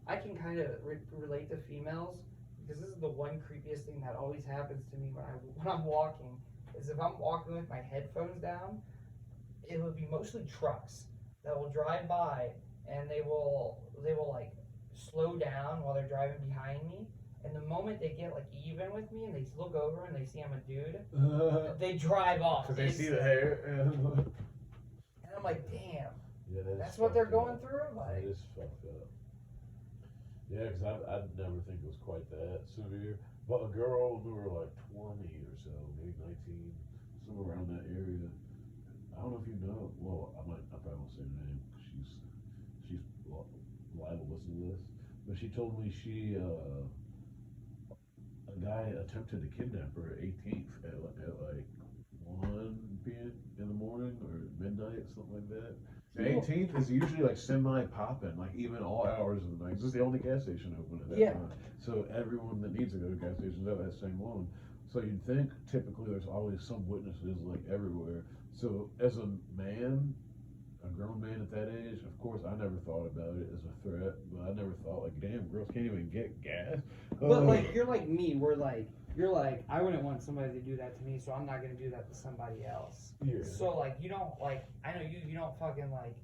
Speaker 2: I can kind of relate to females, because this is the one creepiest thing that always happens to me when I'm walking. Is if I'm walking with my headphones down, it will be mostly trucks that will drive by, and they will like slow down while they're driving behind me. And the moment they get like even with me and they look over and they see I'm a dude, they drive off.
Speaker 3: Because they see the hair.
Speaker 2: And I'm like, damn,
Speaker 3: Yeah,
Speaker 2: that's what they're going through.
Speaker 3: That
Speaker 2: Like,
Speaker 3: is fucked up. Yeah, because I'd never think it was quite that severe. But a girl when we were like 20 or so, maybe 19,
Speaker 1: somewhere around that area. I don't know if you know. Well, I probably won't say her name. She's liable to listen to this. But she told me a guy attempted to kidnap her 18th at like 1 p.m. in the morning or midnight, something like that. The 18th is usually like semi-popping, like even all hours of the night. This is the only gas station open at that time. So everyone that needs to go to gas stations at that same one. So you'd think typically there's always some witnesses like everywhere. So as a man, a grown man at that age, of course I never thought about it as a threat, but I never thought like, damn, girls can't even get gas.
Speaker 2: but like you're like me, where like you're like, I wouldn't want somebody to do that to me, so I'm not gonna do that to somebody else.
Speaker 3: Yeah.
Speaker 2: So like you don't like, I know you don't fucking like,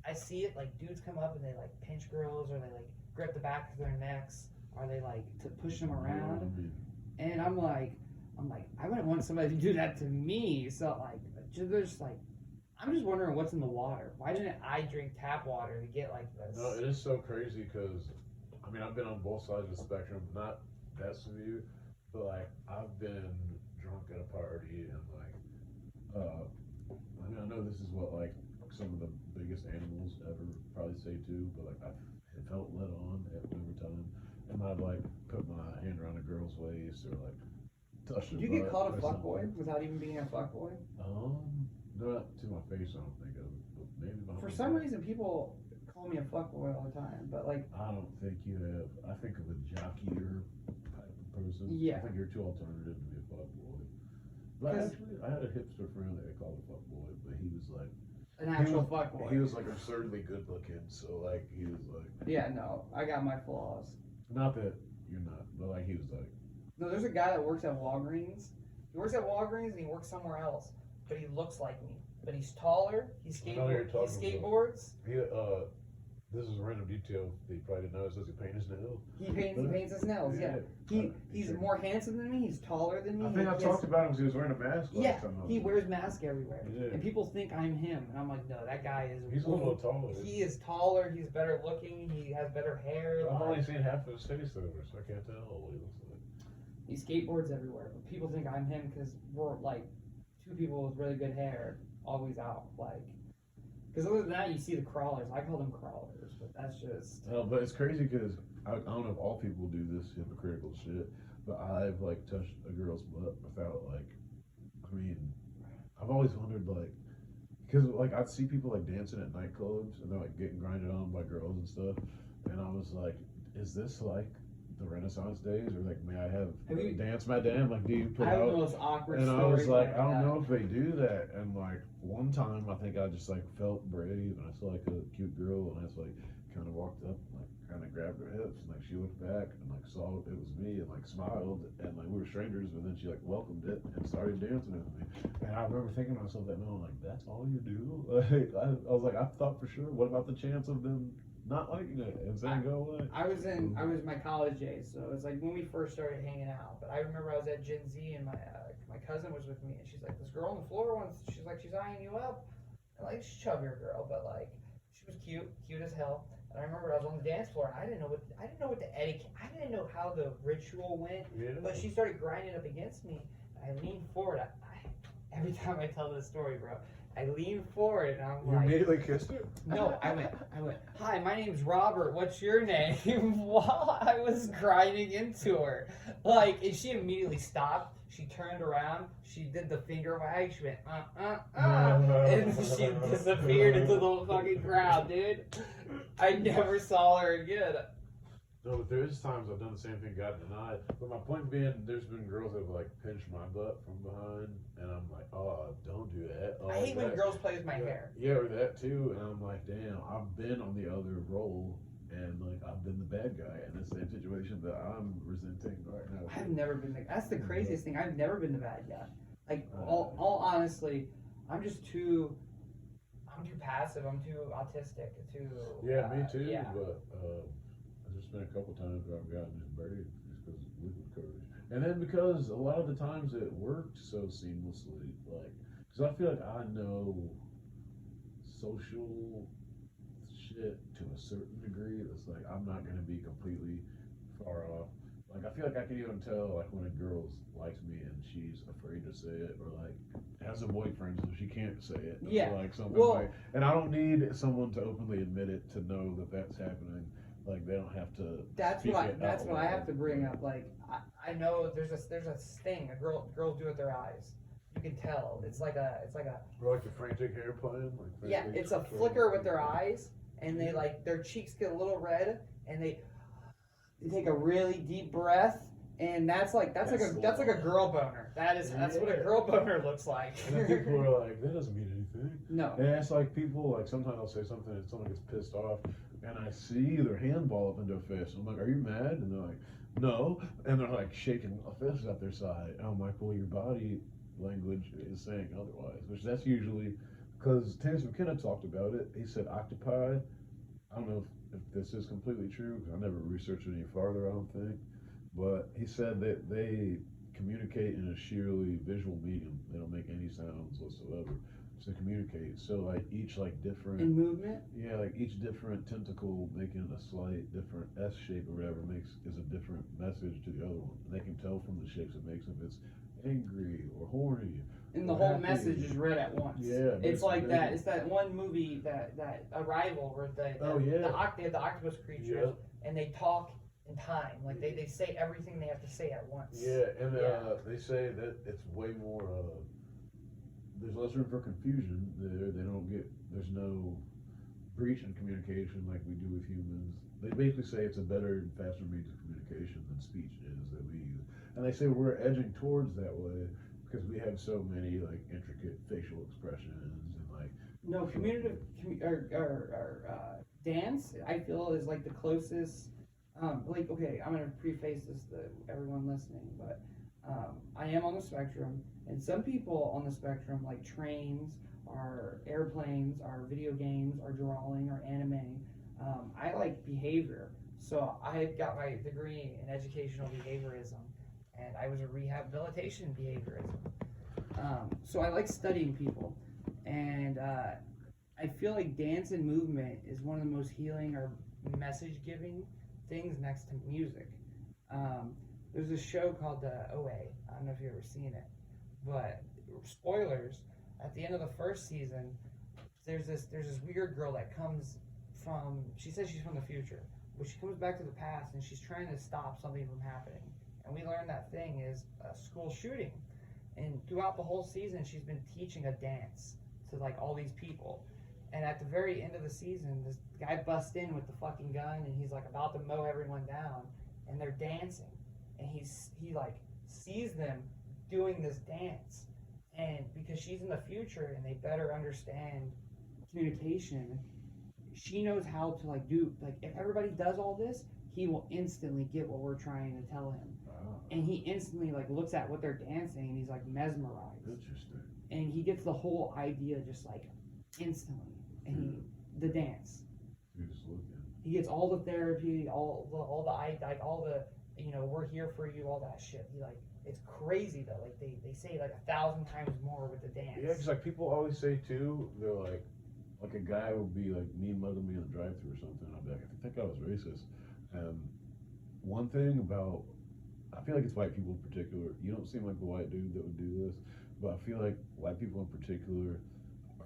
Speaker 2: I see it like dudes come up and they like pinch girls, or they like grip the back of their necks, or they like to push them around, and I'm like I wouldn't want somebody to do that to me. So like there's like, I'm just wondering what's in the water. Why didn't I drink tap water to get like this?
Speaker 3: No, it is so crazy because, I mean, I've been on both sides of the spectrum, not that severe, but like, I've been drunk at a party and like, I mean, I know this is what like some of the biggest animals ever probably say too, but like, I've felt led on at whatever time, and I'd like put my hand around a girl's waist or like touch her
Speaker 2: Did you get
Speaker 3: butt
Speaker 2: called a
Speaker 3: or
Speaker 2: fuckboy
Speaker 3: something.
Speaker 2: without even being a fuckboy?
Speaker 3: Not to my face, I don't think of it, but maybe behind
Speaker 2: For
Speaker 3: my
Speaker 2: some
Speaker 3: back.
Speaker 2: reason, people call me a fuckboy all the time, but like,
Speaker 3: I don't think you have. I think of a jockeyer type of person.
Speaker 2: Yeah.
Speaker 3: I think you're too alternative to be a fuckboy. But
Speaker 2: 'Cause-
Speaker 3: actually, I had a hipster friend that I called a fuckboy, but he was like,
Speaker 2: an actual
Speaker 3: he
Speaker 2: fuckboy.
Speaker 3: was like absurdly good looking. So like, he was like,
Speaker 2: Yeah, no, I got my flaws.
Speaker 3: not that you're not, but like he was like,
Speaker 2: No, there's a guy that works at Walgreens. He works at Walgreens and he works somewhere else, but he looks like me. But he's taller. He
Speaker 3: I know what you're
Speaker 2: skateboards.
Speaker 3: he this is a random detail that you probably didn't notice. Does he paint his nails?
Speaker 2: He paints his nails. Yeah, he's
Speaker 3: Sure.
Speaker 2: more handsome than me. He's taller than me.
Speaker 3: I think I
Speaker 2: he
Speaker 3: talked
Speaker 2: has-
Speaker 3: about him because he was wearing a mask.
Speaker 2: Yeah,
Speaker 3: last time I was
Speaker 2: he
Speaker 3: there.
Speaker 2: wears masks everywhere,
Speaker 3: Yeah.
Speaker 2: and people think I'm him, and I'm like, no, that guy is.
Speaker 3: He's a little taller.
Speaker 2: He is taller. He's better looking. He has better hair.
Speaker 3: I've
Speaker 2: like-
Speaker 3: only seen half of his face over, so I can't tell what he looks like.
Speaker 2: He skateboards everywhere, but people think I'm him because we're like two people with really good hair always out. Like, because other than that, you see the crawlers. I call them crawlers, but that's just.
Speaker 1: No, but it's crazy because I don't know if all people do this hypocritical shit, but I've like touched a girl's butt without like, I mean, I've always wondered like, because like I'd see people like dancing at nightclubs and they're like getting grinded on by girls and stuff, and I was like, is this like the Renaissance days, or like may I have
Speaker 2: you-
Speaker 1: dance my damn, like do you put
Speaker 2: I have the
Speaker 1: out?
Speaker 2: most awkward
Speaker 1: And I
Speaker 2: story.
Speaker 1: was like, I don't know if they do that. And like one time, I think I just like felt brave, and I saw like a cute girl, and I just like kind of walked up, and, like kind of grabbed her hips, and like she looked back and like saw it was me, and like smiled, and like we were strangers, but then she like welcomed it and started dancing with me. And I remember thinking to myself that no, like that's all you do. Like I was like, I thought for sure. What about the chance of them not liking it and saying go away?
Speaker 2: I was in my college days, so it was like when we first started hanging out. But I remember I was at Gen Z, and my cousin was with me, and she's like, this girl on the floor once, she's like, she's eyeing you up, and like she's a chubbier girl, but like she was cute as hell. And I remember I was on the dance floor, and I didn't know what the etiquette, I didn't know how the ritual went.
Speaker 3: Yeah.
Speaker 2: But she started grinding up against me, and I leaned forward. Every time I tell this story, bro, I leaned forward, and I'm
Speaker 1: You
Speaker 2: like,
Speaker 1: immediately kissed her?
Speaker 2: no, I went, hi, my name's Robert, what's your name? While I was grinding into her. Like, and she immediately stopped. She turned around. She did the finger wag. She went, and she disappeared into the fucking crowd, dude. I never saw her again.
Speaker 3: No, but there is times I've done the same thing, got denied. But my point being, there's been girls that have like pinched my butt from behind, and I'm like, oh, don't do that. Oh,
Speaker 2: I hate when
Speaker 3: that.
Speaker 2: girls play with my hair.
Speaker 1: Yeah, or that too. And I'm like, damn, I've been on the other role, and like I've been the bad guy in the same situation that I'm resenting right now.
Speaker 2: I've never been that's the craziest thing. I've never been the bad guy. Like, all honestly, I'm too passive. I'm too autistic.
Speaker 1: Yeah, me too.
Speaker 2: Yeah.
Speaker 1: But there's been a couple times where I've gotten just buried just because of liquid courage, and then because a lot of the times it worked so seamlessly, like because I feel like I know social shit to a certain degree. That's like I'm not gonna be completely far off. Like I feel like I can even tell like when a girl likes me and she's afraid to say it, or like has a boyfriend so she can't say it.
Speaker 2: Yeah.
Speaker 1: Or like something like, and I don't need someone to openly admit it to know that that's happening. Like they don't have to.
Speaker 2: That's what I have to bring up. Like I know there's a sting. Girls do with their eyes. You can tell. It's like a.
Speaker 3: Or like the frantic hair playing. Like
Speaker 2: Yeah,
Speaker 3: frantic
Speaker 2: it's a
Speaker 3: twirling.
Speaker 2: flicker with their eyes, and they like their cheeks get a little red, and they take a really deep breath, and that's like a girl boner. That's what a girl boner looks like.
Speaker 1: And then people are like, that doesn't mean anything.
Speaker 2: No.
Speaker 1: And it's like people, like sometimes I'll say something and someone gets pissed off, and I see their hand ball up into a fist. I'm like, are you mad? And they're like, no. And they're like shaking a fist at their side. And I'm like, well, your body language is saying otherwise, which that's usually, because Terrence McKenna talked about it. He said octopi, I don't know if this is completely true, because I never researched it any farther, I don't think, but he said that they communicate in a sheerly visual medium. They don't make any sounds whatsoever to communicate. So like each like different
Speaker 2: In movement.
Speaker 1: yeah, like each different tentacle making a slight different S shape or whatever is a different message to the other one. And they can tell from the shapes it makes if it's angry or horny.
Speaker 2: And the
Speaker 1: or
Speaker 2: whole
Speaker 1: happy.
Speaker 2: message is read at once.
Speaker 1: Yeah,
Speaker 2: It's like
Speaker 1: basically.
Speaker 2: that. It's that one movie that Arrival where the octopus creatures and they talk in time. Like they say everything they have to say at once.
Speaker 1: Yeah, and they say that it's way more. There's less room for confusion. They don't get. There's no breach in communication like we do with humans. They basically say it's a better and faster means of communication than speech is that we use. And they say we're edging towards that way because we have so many like intricate facial expressions and like.
Speaker 2: No, dance. I feel is like the closest. Like okay, I'm gonna preface this to everyone listening, but I am on the spectrum, and some people on the spectrum like trains, or airplanes, or video games, or drawing, or anime. I like behavior, so I got my degree in educational behaviorism, and I was a rehabilitation behaviorism. So I like studying people, and I feel like dance and movement is one of the most healing or message-giving things next to music. There's a show called OA. I don't know if you've ever seen it, but spoilers, at the end of the first season, there's this weird girl that comes from, she says she's from the future, but she comes back to the past and she's trying to stop something from happening. And we learn that thing is a school shooting. And throughout the whole season, she's been teaching a dance to like all these people. And at the very end of the season, this guy busts in with the fucking gun and he's like about to mow everyone down, and they're dancing. And he like sees them doing this dance. And because she's in the future and they better understand communication, she knows how to like do, like if everybody does all this, he will instantly get what we're trying to tell him. And he instantly like looks at what they're dancing and he's like mesmerized.
Speaker 1: Interesting.
Speaker 2: And he gets the whole idea just like instantly. And the dance.
Speaker 1: You're just looking.
Speaker 2: He gets all the therapy, all the you know, we're here for you, all that shit. He like, it's crazy though. Like they say like 1,000 times more with the dance.
Speaker 1: Yeah, because like people always say too, they're like a guy will be like mean mugging me in the drive-thru or something. I'll be like, I think I was racist. And one thing about, I feel like it's white people in particular. You don't seem like the white dude that would do this, but I feel like white people in particular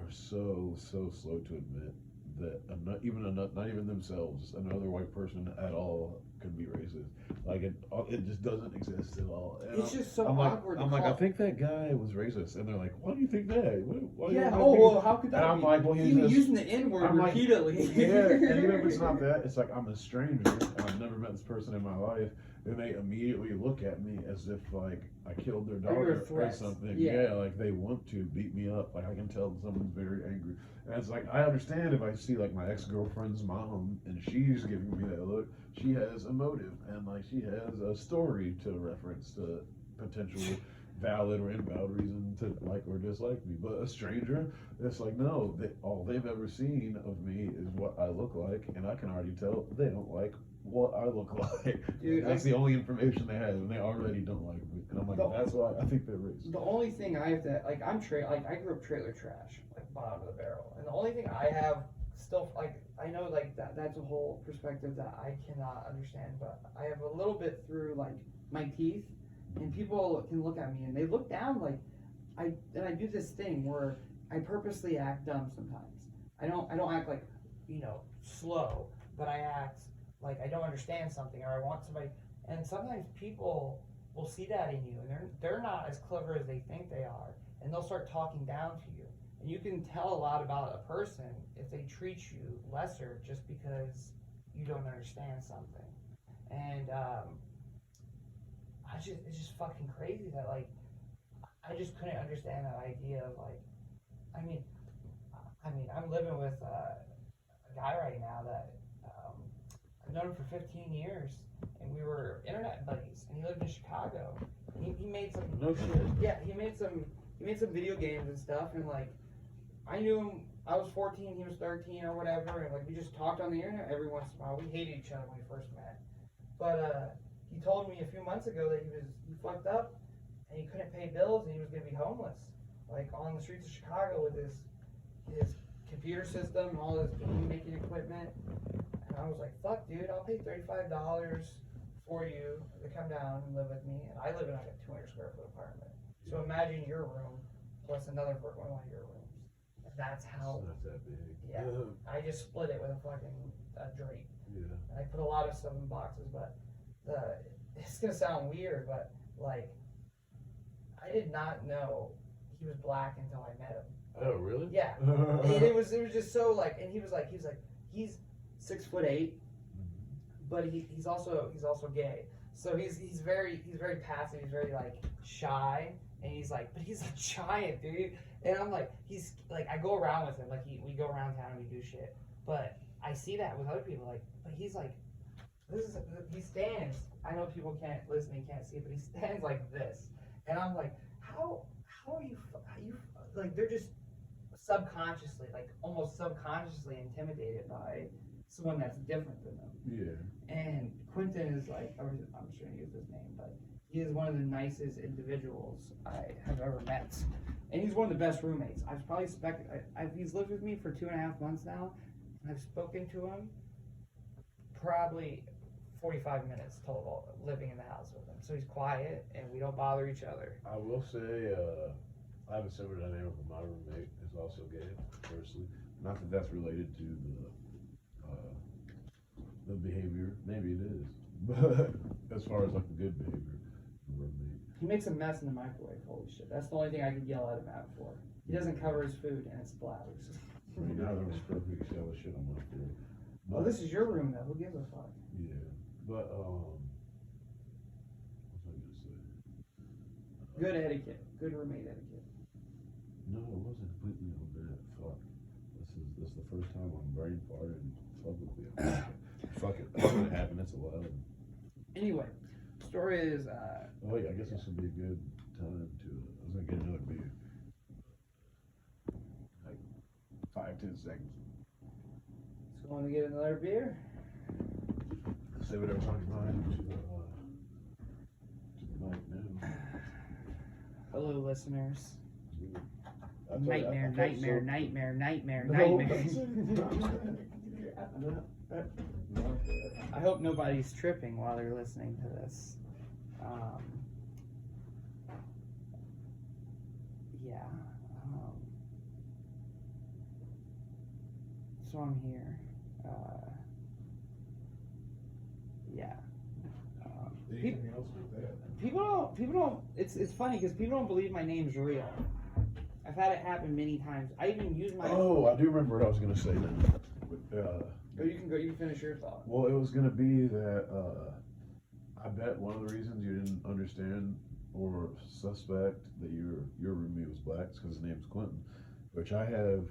Speaker 1: are so slow to admit that not even themselves, another white person at all could be racist. Like it just doesn't exist at all. And
Speaker 2: It's just so
Speaker 1: I'm
Speaker 2: awkward.
Speaker 1: I'm like, I think that guy was racist, and they're like, why do you think that? Why do you
Speaker 2: Yeah.
Speaker 1: think
Speaker 2: Oh
Speaker 1: that?
Speaker 2: well, how could that
Speaker 1: And I'm
Speaker 2: be?
Speaker 1: like, well, he's
Speaker 2: Even
Speaker 1: just-
Speaker 2: using the N word
Speaker 1: I'm like,
Speaker 2: repeatedly.
Speaker 1: Yeah, and even if it's not that, it's like I'm a stranger and I've never met this person in my life, and they immediately look at me as if like I killed their
Speaker 2: Or you're a
Speaker 1: daughter or
Speaker 2: threat.
Speaker 1: something.
Speaker 2: Yeah.
Speaker 1: Yeah, like they want to beat me up. Like I can tell someone's very angry. And it's like I understand if I see like my ex-girlfriend's mom and she's giving me that look, she has a motive and like she has a story to reference to potentially valid or invalid reason to like or dislike me. But a stranger, it's like no, all they've ever seen of me is what I look like, and I can already tell they don't like what I look like.
Speaker 2: Dude,
Speaker 1: That's the only information they have, and they already don't like me. And I'm like, that's why I think they're racist.
Speaker 2: The only thing I have to like, I grew up trailer trash, like bottom of the barrel, and the only thing I have still like, I know like that's a whole perspective that I cannot understand, but I have a little bit through like my teeth, and people can look at me and they look down like I do this thing where I purposely act dumb sometimes. I don't act like, you know, slow, but I act like I don't understand something or I want somebody, and sometimes people will see that in you, and they're not as clever as they think they are, and they'll start talking down to you, and you can tell a lot about a person if they treat you lesser just because you don't understand something. And it's just fucking crazy that like I just couldn't understand that idea of like, I mean I'm living with a guy right now that I've known him for 15 years, and we were internet buddies, and he lived in Chicago. He made some
Speaker 1: No shit.
Speaker 2: yeah, he made some video games and stuff, and like I knew him. I was 14, he was 13 or whatever, and like we just talked on the internet every once in a while. We hated each other when we first met, but he told me a few months ago that he fucked up and he couldn't pay bills and he was gonna be homeless, like on the streets of Chicago with his computer system and all his game making equipment. And I was like, fuck, dude, I'll pay $35 for you to come down and live with me. And I live in like a 200 square foot apartment. So imagine your room plus another one of your rooms. And that's how.
Speaker 3: It's not that big.
Speaker 2: Yeah. I just split it with a fucking drape.
Speaker 3: Yeah.
Speaker 2: And I put a lot of stuff in boxes, but it's gonna sound weird, but like I did not know he was black until I met him.
Speaker 3: Oh, really?
Speaker 2: Yeah. And it was just so like, and he was like he's 6'8", but he's also gay. So he's very passive. He's very like shy, and he's like, but he's a giant, dude. And I'm like, he's like, I go around with him, like we go around town and we do shit. But I see that with other people, like, but he's like, he stands. I know people can't listen and can't see it, but he stands like this, and I'm like, how are you like, they're just subconsciously, like almost subconsciously intimidated by someone that's different than them.
Speaker 1: Yeah.
Speaker 2: And Quentin is like, I'm just going to use his name, but he is one of the nicest individuals I have ever met. And he's one of the best roommates. I've probably he's lived with me for 2.5 months now, and I've spoken to him probably 45 minutes total living in the house with him. So he's quiet and we don't bother each other.
Speaker 3: I will say, I have a similar dynamic with my roommate, who's also gay, firstly.
Speaker 1: Not that that's related to the behavior. Maybe it is, but as far as like the good behavior, the roommate.
Speaker 2: He makes a mess in the microwave. Holy shit! That's the only thing I could yell at him out for. He doesn't cover his food, and it's bladders.
Speaker 1: Right now there was perfect shell of shit on my floor.
Speaker 2: Well, this is your room, though. Who gives a fuck?
Speaker 1: Yeah, but what was I gonna say?
Speaker 2: Good etiquette. Good roommate etiquette.
Speaker 1: No, it wasn't completely on that. Fuck. This is the first time I'm brain farting publicly. Fuck it. That's gonna happen. It's allowed.
Speaker 2: Anyway, story is.
Speaker 1: Oh yeah, I guess this would be a good time to. I was gonna get another beer. Like 5-10 seconds.
Speaker 2: Just going to get another beer.
Speaker 1: Say whatever's on your mind to the mic now.
Speaker 2: Hello, listeners.
Speaker 1: I told you, I told you so.
Speaker 2: Nightmare.
Speaker 1: No.
Speaker 2: I hope nobody's tripping while they're listening to this. Yeah. So I'm here. Yeah.
Speaker 1: Anything else with that?
Speaker 2: People don't. It's funny because people don't believe my name's real. I've had it happen many times. I even use my.
Speaker 1: Oh, I do remember what I was gonna say now.
Speaker 2: Oh, you can go. You can finish your thought.
Speaker 1: Well, it was gonna be that I bet one of the reasons you didn't understand or suspect that your roommate was black is because his name's Quentin, which I have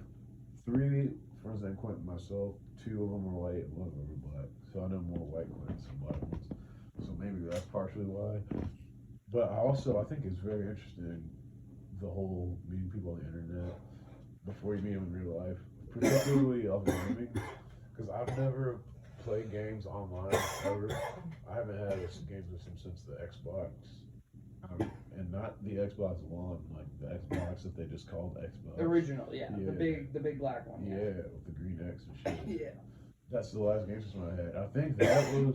Speaker 1: 3 friends named Quentin myself. 2 of them are white and 1 of them are black. So I know more white Quentins than black ones. So maybe that's partially why. But I think it's very interesting the whole meeting people on the internet before you meet them in real life, particularly of gaming, because I've never played games online ever. I haven't had games with them since the Xbox, and not the Xbox One, like the Xbox that they just called Xbox.
Speaker 2: Original, yeah. The big black one.
Speaker 1: Yeah, with the green X and shit.
Speaker 2: Yeah.
Speaker 1: That's the last game system I had. I think that was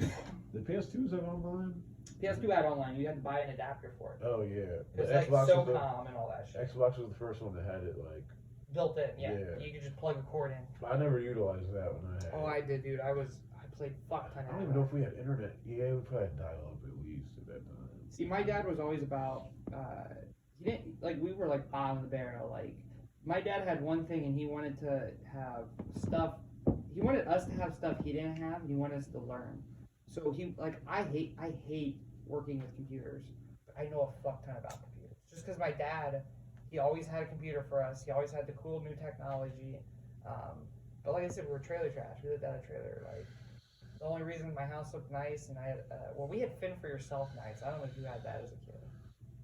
Speaker 1: the PS2's that online.
Speaker 2: PS2 had online. You had to buy an adapter for it.
Speaker 1: Oh yeah,
Speaker 2: It's like SOCOM and all that shit.
Speaker 1: Xbox was the first one that had it like
Speaker 2: built in. Yeah.
Speaker 1: Yeah.
Speaker 2: You could just plug a cord in.
Speaker 1: I never utilized that when I had.
Speaker 2: Oh,
Speaker 1: it.
Speaker 2: I did, dude. I played fuck ton of.
Speaker 1: I don't even know if we had internet. Yeah, we probably had dial-up at least at that time.
Speaker 2: See, my dad was always about. He didn't like. We were like bottom of the barrel. Like, my dad had one thing, and he wanted to have stuff. He wanted us to have stuff he didn't have, and he wanted us to learn. So he like. I hate working with computers. But I know a fuck ton about computers. Just because my dad, he always had a computer for us. He always had the cool new technology. But like I said, we were trailer trash. We lived out of trailer. Like, the only reason my house looked nice, and I had, we had fend for yourself nights. I don't know if you had that as a kid.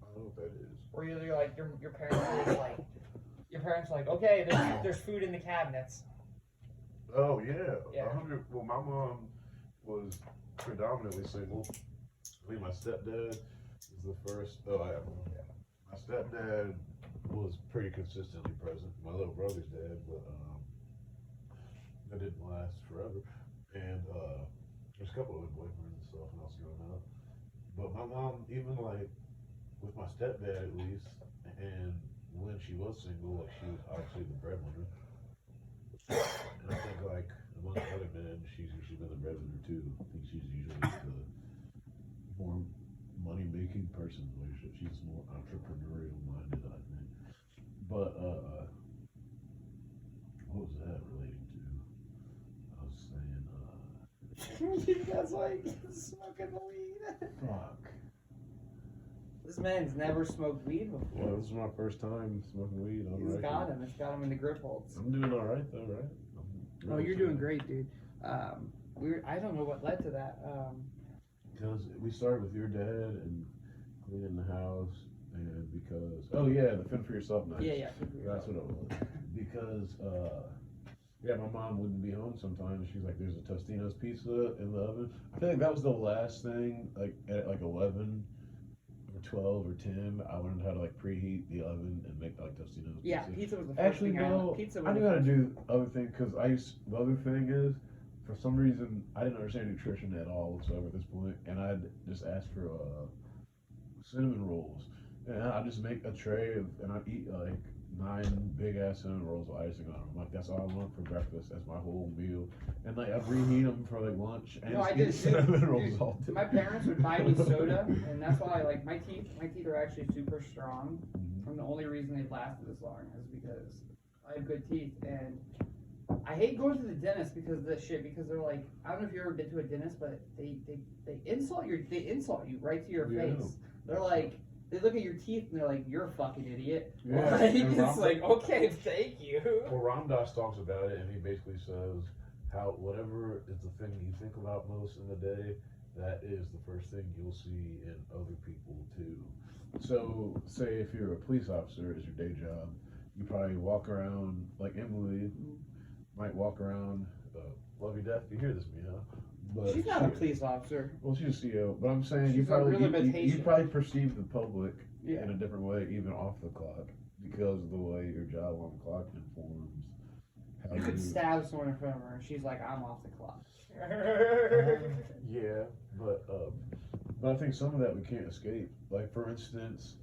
Speaker 1: I don't know what that is.
Speaker 2: Where you're like, your parents were like, okay, there's food in the cabinets.
Speaker 1: Oh yeah.
Speaker 2: Yeah.
Speaker 1: Well, my mom was predominantly single. I think my stepdad is the first. My stepdad was pretty consistently present. My little brother's dad, but that didn't last forever. And there's a couple of boyfriends and stuff when I was growing up. But my mom, even like with my stepdad at least, and when she was single, like she was obviously the breadwinner. And I think like among other men, she's usually been the breadwinner too. I think she's usually the more money-making person in the relationship. She's more entrepreneurial minded, I think. But what was that relating to? I was saying
Speaker 2: You guys like smoking the weed.
Speaker 1: fuck.
Speaker 2: This man's never smoked weed before.
Speaker 1: Well, this is my first time smoking weed on
Speaker 2: It's
Speaker 1: record.
Speaker 2: got him. It's got him in the grip holds.
Speaker 1: I'm doing all right though, right?
Speaker 2: Oh, you're doing great, dude. I don't know what led to that.
Speaker 1: Because we started with your dad and cleaning the house, and because the fend for yourself nights.
Speaker 2: Yeah.
Speaker 1: That's what it was. Because my mom wouldn't be home sometimes. She's like, "There's a Tostino's pizza in the oven." I feel like that was the last thing. Like at 11 or 12 or 10, I learned how to like preheat the oven and make like Tostino's pizza.
Speaker 2: Yeah, pizza was the first
Speaker 1: Actually,
Speaker 2: thing
Speaker 1: no. I knew how to do other things because the other thing is, for some reason, I didn't understand nutrition at all whatsoever at this point, and I'd just ask for cinnamon rolls, And I just make a tray and I eat like 9 big ass cinnamon rolls with icing on them. Like that's all I want for breakfast. That's my whole meal. And like I'd reheat them for like lunch and
Speaker 2: No, I
Speaker 1: eat
Speaker 2: did
Speaker 1: cinnamon
Speaker 2: too.
Speaker 1: rolls
Speaker 2: Dude,
Speaker 1: all day.
Speaker 2: my parents would buy me soda, and that's why like my teeth are actually super strong. And the only reason they've lasted this long is because I have good teeth, and I hate going to the dentist because of this shit. Because they're like, I don't know if you ever been to a dentist, but they insult you right to your
Speaker 1: Yeah.
Speaker 2: face. They're like, they look at your teeth and they're like, "You're a fucking idiot."
Speaker 1: Yeah,
Speaker 2: Like,
Speaker 1: and
Speaker 2: it's like, okay, thank you.
Speaker 3: Well, Ram Dass talks about it, and he basically says how whatever is the thing you think about most in the day, that is the first thing you'll see in other people too.
Speaker 1: So, say if you're a police officer as your day job, you probably walk around like Emily might walk around. Love you, death. You hear this, Mia? But
Speaker 2: She's not a police officer.
Speaker 1: Well, she's a CEO, but I'm saying
Speaker 2: She's a real
Speaker 1: you
Speaker 2: imitation.
Speaker 1: probably perceive the public
Speaker 2: Yeah.
Speaker 1: in a different way, even off the clock, because of the way your job on the clock informs how
Speaker 2: You could stab someone in front of her, and she's like, "I'm off the clock."
Speaker 3: Yeah, but
Speaker 1: But I think some of that we can't escape. Like for instance,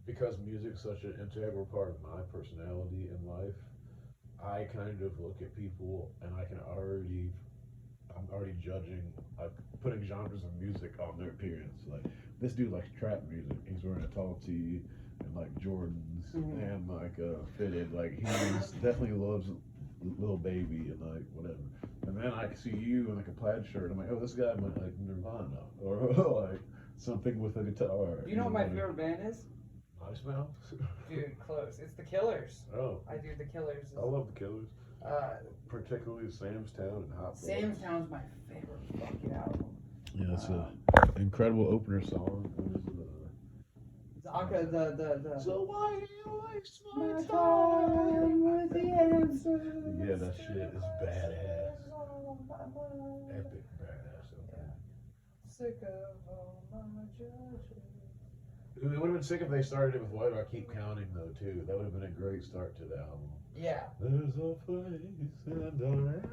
Speaker 3: because music's such an integral part of my personality in life, I kind of look at people and I'm already judging,
Speaker 1: putting genres of music on their appearance. Like this dude likes trap music. He's wearing a tall tee and like Jordans and like fitted. Like he definitely loves Lil Baby and like whatever. And then I see you in like a plaid shirt. I'm like, oh, this guy might like Nirvana or like something with a guitar.
Speaker 2: Do you know what my favorite band is?
Speaker 3: Nice Mouth.
Speaker 2: Dude, close. It's the Killers.
Speaker 3: Oh,
Speaker 2: I do the Killers.
Speaker 3: I love the Killers,
Speaker 1: particularly Sam's Town and Hot Fuzz.
Speaker 2: Sam's Town's my favorite fucking album.
Speaker 1: Yeah, it's an incredible opener song.
Speaker 2: The
Speaker 1: So why do you waste
Speaker 2: my
Speaker 1: my
Speaker 2: time
Speaker 1: time?
Speaker 2: with the answers.
Speaker 1: Yeah, that shit is badass.
Speaker 3: epic badass. Okay.
Speaker 2: Sick of all my judges.
Speaker 3: It would have been sick if they started it with "Why Do I Keep Counting" though too. That would have been a great start to the album.
Speaker 2: Yeah.
Speaker 3: There's a place and around.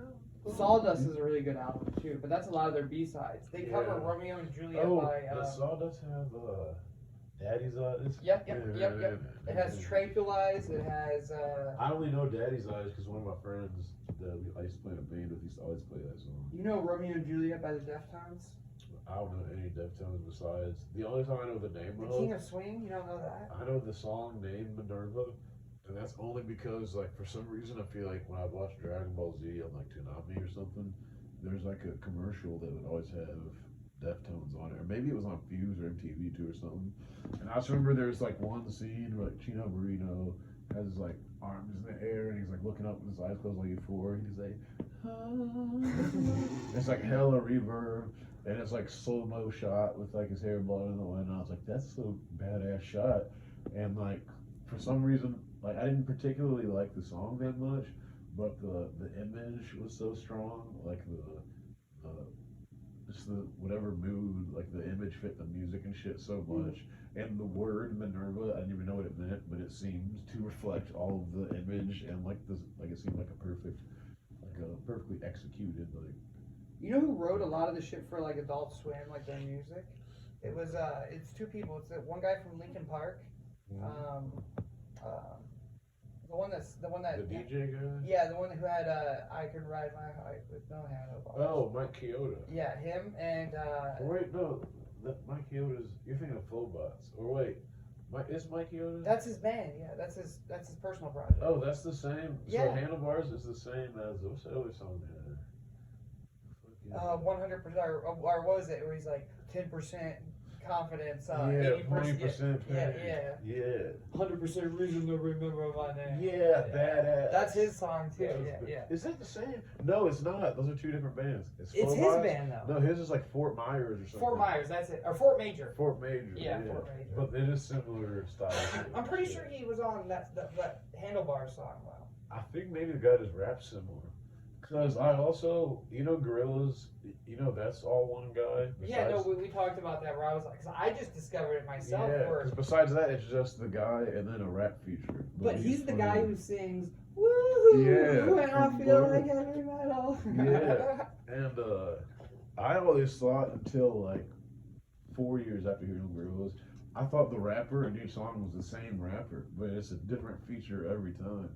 Speaker 2: Sawdust is a really good album too, but that's a lot of their B-sides. They cover
Speaker 3: Yeah.
Speaker 2: Romeo and Juliet
Speaker 3: Oh,
Speaker 2: by.
Speaker 3: does Sawdust have Daddy's Eyes?
Speaker 2: Yep. It has Tranquilize. It has.
Speaker 3: I only know Daddy's Eyes because one of my friends that I used to play in a band with used to always play that song.
Speaker 2: You know Romeo and Juliet by the Deftones?
Speaker 3: I don't know any Deftones besides. The only time I know the name
Speaker 2: The King of Swing? You don't know that?
Speaker 3: I know the song named Minerva, and that's only because, like, for some reason, I feel like when I watch Dragon Ball Z on, like, Toonami or something,
Speaker 1: There's like a commercial that would always have Deftones on it, or maybe it was on Fuse or MTV too or something. And I just remember there's like one scene where like Chino Marino has his like arms in the air and he's like looking up with his eyes closed like euphoric. He's like, it's like hella reverb and it's like slow mo shot with like his hair blowing in the wind. And I was like, that's so badass shot. And like for some reason, like I didn't particularly like the song that much, but the image was so strong, like just the whatever mood, like the image fit the music and shit so much. And the word Minerva, I didn't even know what it meant, but it seemed to reflect all of the image and like this, like it seemed like a perfectly executed like.
Speaker 2: You know who wrote a lot of the shit for like Adult Swim, like their music? It was it's two people. It's one guy from Linkin Park. The one that
Speaker 3: The DJ guy?
Speaker 2: Yeah, the one who had I Can Ride My Hike with No Handlebars.
Speaker 3: Oh, Mike Chioda.
Speaker 2: Yeah, him and
Speaker 3: Wait, no, Mike Chioda's. You're thinking of Flowbots. Or wait, is Mike Chioda?
Speaker 2: that's his band. Yeah, that's his personal project.
Speaker 3: Oh, that's the same.
Speaker 2: Yeah.
Speaker 3: So Handlebars is the same as what's the other song they had?
Speaker 2: 100%, or what was it? Where he's like 10% confidence,
Speaker 3: yeah,
Speaker 2: 80%.
Speaker 3: 20%. Yeah.
Speaker 2: 100% reason to remember my name.
Speaker 3: Yeah, badass.
Speaker 2: That's his song too.
Speaker 3: Yeah,
Speaker 2: Yeah.
Speaker 3: Is that the same? No, it's not. Those are two different bands.
Speaker 2: It's his
Speaker 3: Flowbots.
Speaker 2: band though.
Speaker 3: No, his is like Fort Myers or something.
Speaker 2: Fort Myers, that's it. Or Fort Major.
Speaker 3: Fort Major.
Speaker 2: Yeah, Fort Major.
Speaker 3: But it is similar style.
Speaker 2: I'm pretty sure he was on that Handlebar song. Wow.
Speaker 3: I think maybe the guy just raps similar. Because I also, Gorillaz, that's all one guy.
Speaker 2: Yeah, no, we talked about that where I was like, because I just discovered it myself.
Speaker 1: Yeah,
Speaker 2: where,
Speaker 1: because besides that, it's just the guy and then a rap feature.
Speaker 2: but he's the guy who sings "Woohoo!"
Speaker 1: Yeah,
Speaker 2: and I
Speaker 1: from
Speaker 2: feel
Speaker 1: Blur.
Speaker 2: like heavy metal.
Speaker 1: Yeah. And I always thought until like 4 years after hearing Gorillaz, I thought the rapper in each song was the same rapper, but it's a different feature every time.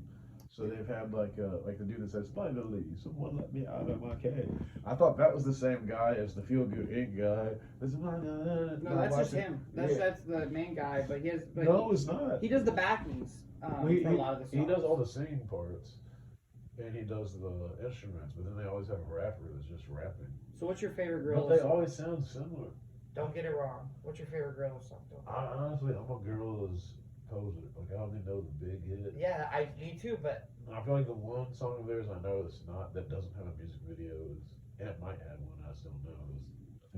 Speaker 1: So they've had like the dude that says, "Finally, someone let me out of my cave." I thought that was the same guy as the Feel Good Inc. guy.
Speaker 2: No, that's just him. That's the main guy, but
Speaker 1: No, it's not.
Speaker 2: he does the backings for a lot of the songs.
Speaker 3: He does all the singing parts, and he does the instruments. But then they always have a rapper that's just rapping.
Speaker 2: So what's your favorite
Speaker 3: But
Speaker 2: Gorillaz
Speaker 3: they
Speaker 2: song?
Speaker 3: always sound similar.
Speaker 2: Don't get it wrong. What's your favorite Gorillaz song?
Speaker 3: Honestly, I'm a Gorillaz poser. Like I only know the big hit.
Speaker 2: Yeah, me too. But
Speaker 3: I feel like the one song of theirs I know that doesn't have a music video and it might have one. I still know.
Speaker 1: I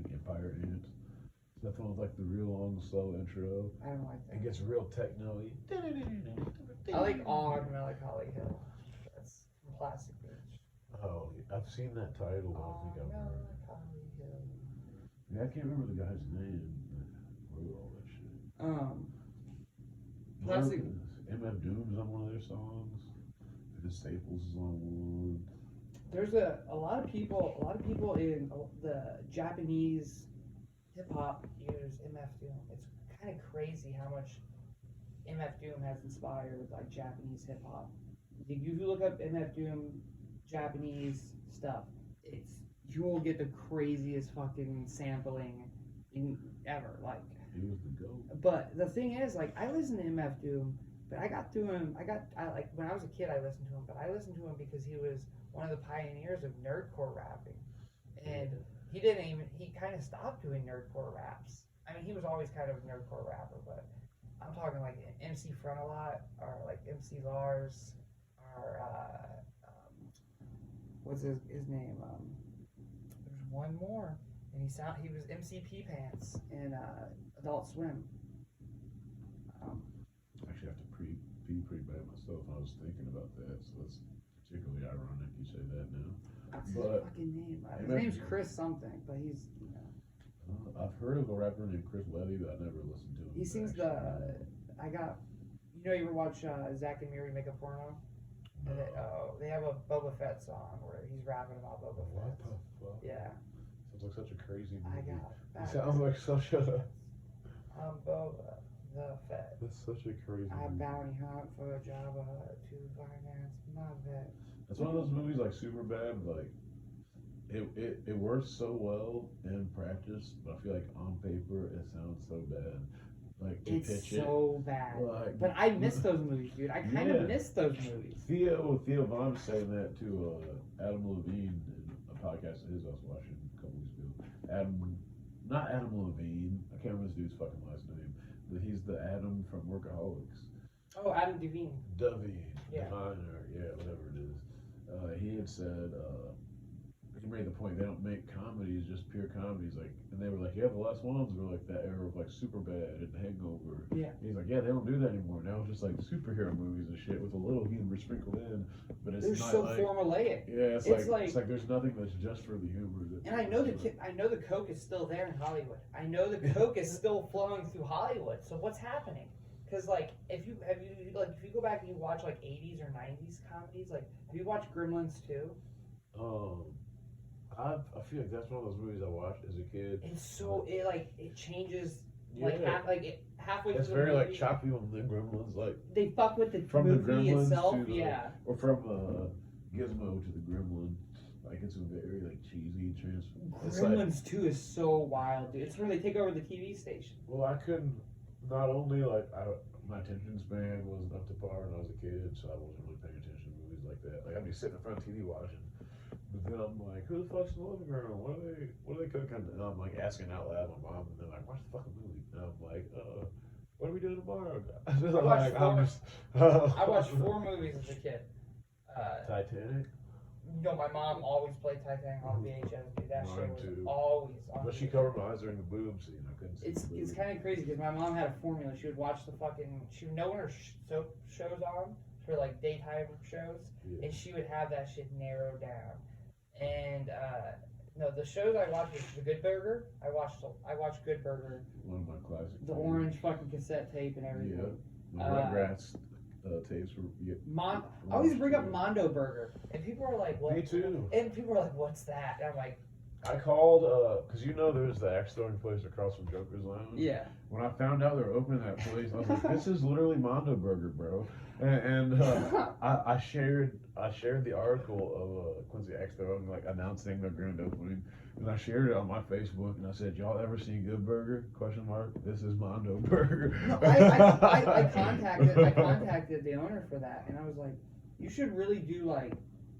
Speaker 1: think Empire Ants. That one with like the real long, slow intro.
Speaker 2: I don't like
Speaker 3: It
Speaker 2: that.
Speaker 3: gets real techno-y.
Speaker 2: I like All on Melancholy Hill. That's from Plastic Beach.
Speaker 3: Oh, I've seen that title. I
Speaker 2: On
Speaker 3: think I've heard.
Speaker 2: Melancholy Hill.
Speaker 1: Yeah, I can't remember the guy's name that wrote all that shit.
Speaker 2: Plastic.
Speaker 1: MF Doom's on one of their songs. Vince Staples is on one.
Speaker 2: There's a lot of people in the Japanese hip hop use MF Doom. It's kind of crazy how much MF Doom has inspired like Japanese hip hop. If you look up MF Doom Japanese stuff, you will get the craziest fucking sampling ever. Like,
Speaker 1: He was the GOAT.
Speaker 2: but the thing is, like, I listen to MF Doom, but I like when I was a kid, I listened to him, but I listened to him because he was one of the pioneers of nerdcore rapping, and he kind of stopped doing nerdcore raps. I mean, he was always kind of a nerdcore rapper, but I'm talking like MC Frontalot or like MC Lars or what's his name? There's one more, and he was MCP Pants in Adult Swim.
Speaker 1: Actually, I have to be pretty bad myself. I was thinking about that, so that's particularly ironic you say that now.
Speaker 2: What's his
Speaker 1: But
Speaker 2: fucking name? His
Speaker 1: MF
Speaker 2: name's Chris something, but he's
Speaker 1: I've heard of a rapper named Chris Levy, but I never listened to him.
Speaker 2: he sings
Speaker 1: actually.
Speaker 2: you ever watch Zach and Miri make a porno? And they have a Boba Fett song where he's rapping about Boba
Speaker 3: What
Speaker 2: Fett.
Speaker 3: the fuck?
Speaker 2: Yeah,
Speaker 3: Sounds like such a crazy movie.
Speaker 2: I got
Speaker 3: It
Speaker 2: that.
Speaker 3: sounds like such a.
Speaker 2: I'm Boba the Fett.
Speaker 3: That's such a crazy
Speaker 2: I
Speaker 3: movie.
Speaker 2: bounty hunt for Jabba to finance my vet.
Speaker 1: It's one of those movies like Superbad, like it works so well in practice, but I feel like on paper it sounds so bad. Like to
Speaker 2: It's
Speaker 1: pitch
Speaker 2: so bad.
Speaker 1: Like,
Speaker 2: But I miss those movies, dude. I kind of miss those movies.
Speaker 1: Theo Von was saying that to Adam Levine in a podcast of his I was watching a couple weeks ago. Not Adam Levine. I can't remember this dude's fucking last name, but he's the Adam from Workaholics.
Speaker 2: Oh, Adam Devine.
Speaker 1: Yeah, whatever it is. He had said he made the point they don't make comedies, just pure comedies. Like, and they were like, yeah, the last ones were like that era of like Superbad and Hangover.
Speaker 2: Yeah.
Speaker 1: And he's like, yeah, they don't do that anymore. Now it's just like superhero movies and shit with a little humor sprinkled in, but it's
Speaker 2: They're
Speaker 1: not
Speaker 2: so
Speaker 1: like
Speaker 2: formulaic.
Speaker 1: yeah, it's
Speaker 2: like
Speaker 1: like there's nothing that's just for the humor.
Speaker 2: And I know the coke is still there in Hollywood. I know the coke is still flowing through Hollywood. So what's happening? Because like if you go back and you watch like 80s or 90s comedies, like have you watched Gremlins 2?
Speaker 3: I feel like that's one of those movies I watched as a kid.
Speaker 2: It's so it changes
Speaker 3: Yeah.
Speaker 2: halfway
Speaker 3: It's
Speaker 2: through the
Speaker 3: very
Speaker 2: movie.
Speaker 3: like choppy on the Gremlins, like
Speaker 2: They fuck with the
Speaker 1: From the
Speaker 2: movie
Speaker 1: Gremlins
Speaker 2: itself,
Speaker 1: to the,
Speaker 2: yeah.
Speaker 1: or from Gizmo to the Gremlin. Like it's a very like cheesy transfer. It's like,
Speaker 2: Gremlins 2 is so wild, dude. It's where they take over the TV station.
Speaker 3: well, I couldn't. Not only my attention span wasn't up to par when I was a kid, so I wasn't really paying attention to movies like that. Like I'd be sitting in front of TV watching, but then I'm like, who the fuck's in the living room? What are they cooking? And I'm like asking out loud my mom, and they're like, watch the fucking movie. And I'm like, what are we doing tomorrow?
Speaker 2: I watched 4 movies as a kid.
Speaker 3: Titanic.
Speaker 2: My mom always played Titanic on VHS, dude. That shit
Speaker 3: Mine
Speaker 2: was
Speaker 3: too.
Speaker 2: always on.
Speaker 3: But she
Speaker 2: VHS.
Speaker 3: covered my eyes during the boob scene. I couldn't see.
Speaker 2: It's
Speaker 3: the boob.
Speaker 2: kind of crazy because my mom had a formula. She would watch she would know when her soap shows on, her like daytime shows,
Speaker 3: Yeah.
Speaker 2: and she would have that shit narrowed down. And no, the shows I watched was The Good Burger. I watched Good Burger,
Speaker 1: one of my classic.
Speaker 2: the orange fucking cassette tape and everything.
Speaker 1: Yeah. The Rugrats tapes were. Yeah.
Speaker 2: I always bring up Mondo Burger, and people are like, "What?"
Speaker 3: Me too.
Speaker 2: And people are like, "What's that?" And I'm like,
Speaker 3: I called, because you know there's the axe throwing place across from Joker's Lounge.
Speaker 2: Yeah.
Speaker 3: When I found out they were opening that place, I was like, this is literally Mondo Burger, bro. And I shared the article of Quincy Axe Throwing, like, announcing their grand opening. And I shared it on my Facebook, and I said, y'all ever seen Good Burger? Question mark. This is Mondo Burger.
Speaker 2: No, I contacted the owner for that, and I was like, you should really do, like,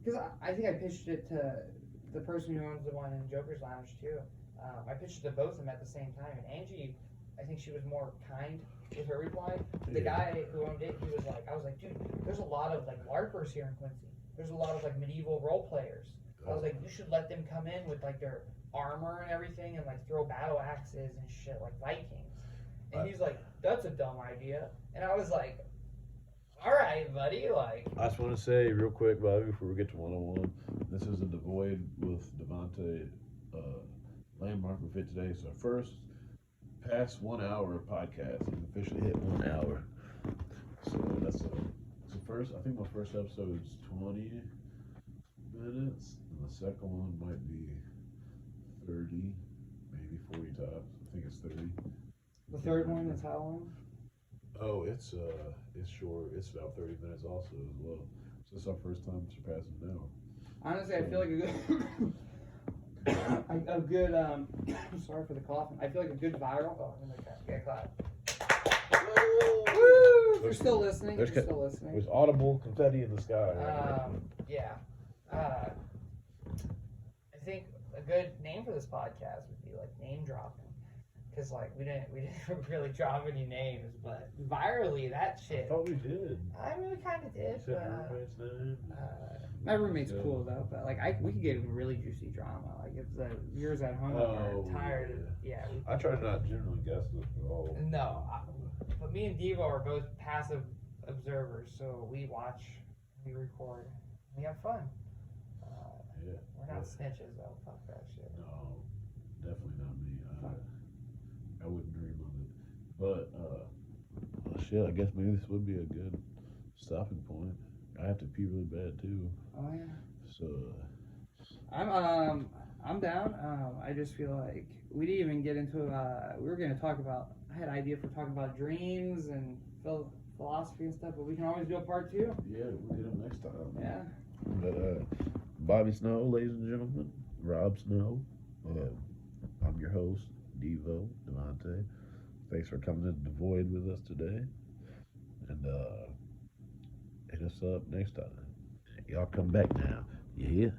Speaker 2: because I think I pitched it to the person who owns the one in Joker's Lounge too. I pitched it to both of them at the same time, and Angie, I think she was more kind with her reply. The guy who owned it, he was like, I was like, dude, there's a lot of like LARPers here in Quincy. There's a lot of like medieval role players. I was like, you should let them come in with like their armor and everything and like throw battle axes and shit like Vikings. And he's like, that's a dumb idea. And I was like, all right, buddy, like.
Speaker 3: I just want to say real quick, Bobby, before we get to one-on-one, this is a Devoid with Devonte landmark we fit today. So first, past 1 hour podcast. We've officially hit 1 hour. So that's so first. I think my first episode is 20 minutes, and the second one might be 30, maybe 40 tops. I think it's 30.
Speaker 2: The third one is how long?
Speaker 3: Oh, it's short. It's about 30 minutes also as well. So it's our first time surpassing an hour.
Speaker 2: Honestly, I feel like a good I'm sorry for the coughing. I feel like a good viral. Oh, I'm gonna get clap. Woo! If you're still listening,
Speaker 3: There's There's audible confetti in the sky.
Speaker 2: Yeah. I think a good name for this podcast would be like name dropping. Cause like we didn't really drop any names, but virally that shit.
Speaker 3: I thought we did.
Speaker 2: I mean, we kind of did.
Speaker 3: You said roommate's name.
Speaker 2: My roommate's cool though, but like we could get into really juicy drama. Like if the viewers at home are tired,
Speaker 3: I try to not generally guess this at all.
Speaker 2: No, but me and Devo are both passive observers, so we watch, we record, we have fun. We're not snitches though. Fuck that shit.
Speaker 3: No, definitely not me. I wouldn't dream of it. But well, shit, I guess maybe this would be a good stopping point. I have to pee really bad too.
Speaker 2: Oh yeah.
Speaker 3: So
Speaker 2: I'm down. I just feel like we didn't even get into we were gonna talk about, I had an idea for talking about dreams and philosophy and stuff, but we can always do a part 2.
Speaker 3: yeah, we'll get them next time.
Speaker 2: Yeah.
Speaker 3: But Bobby Snow, ladies and gentlemen, Rob Snow. I'm your host, Devo, Devonte. Thanks for coming to Devoid with us today. And hit us up next time. Y'all come back now. Yeah.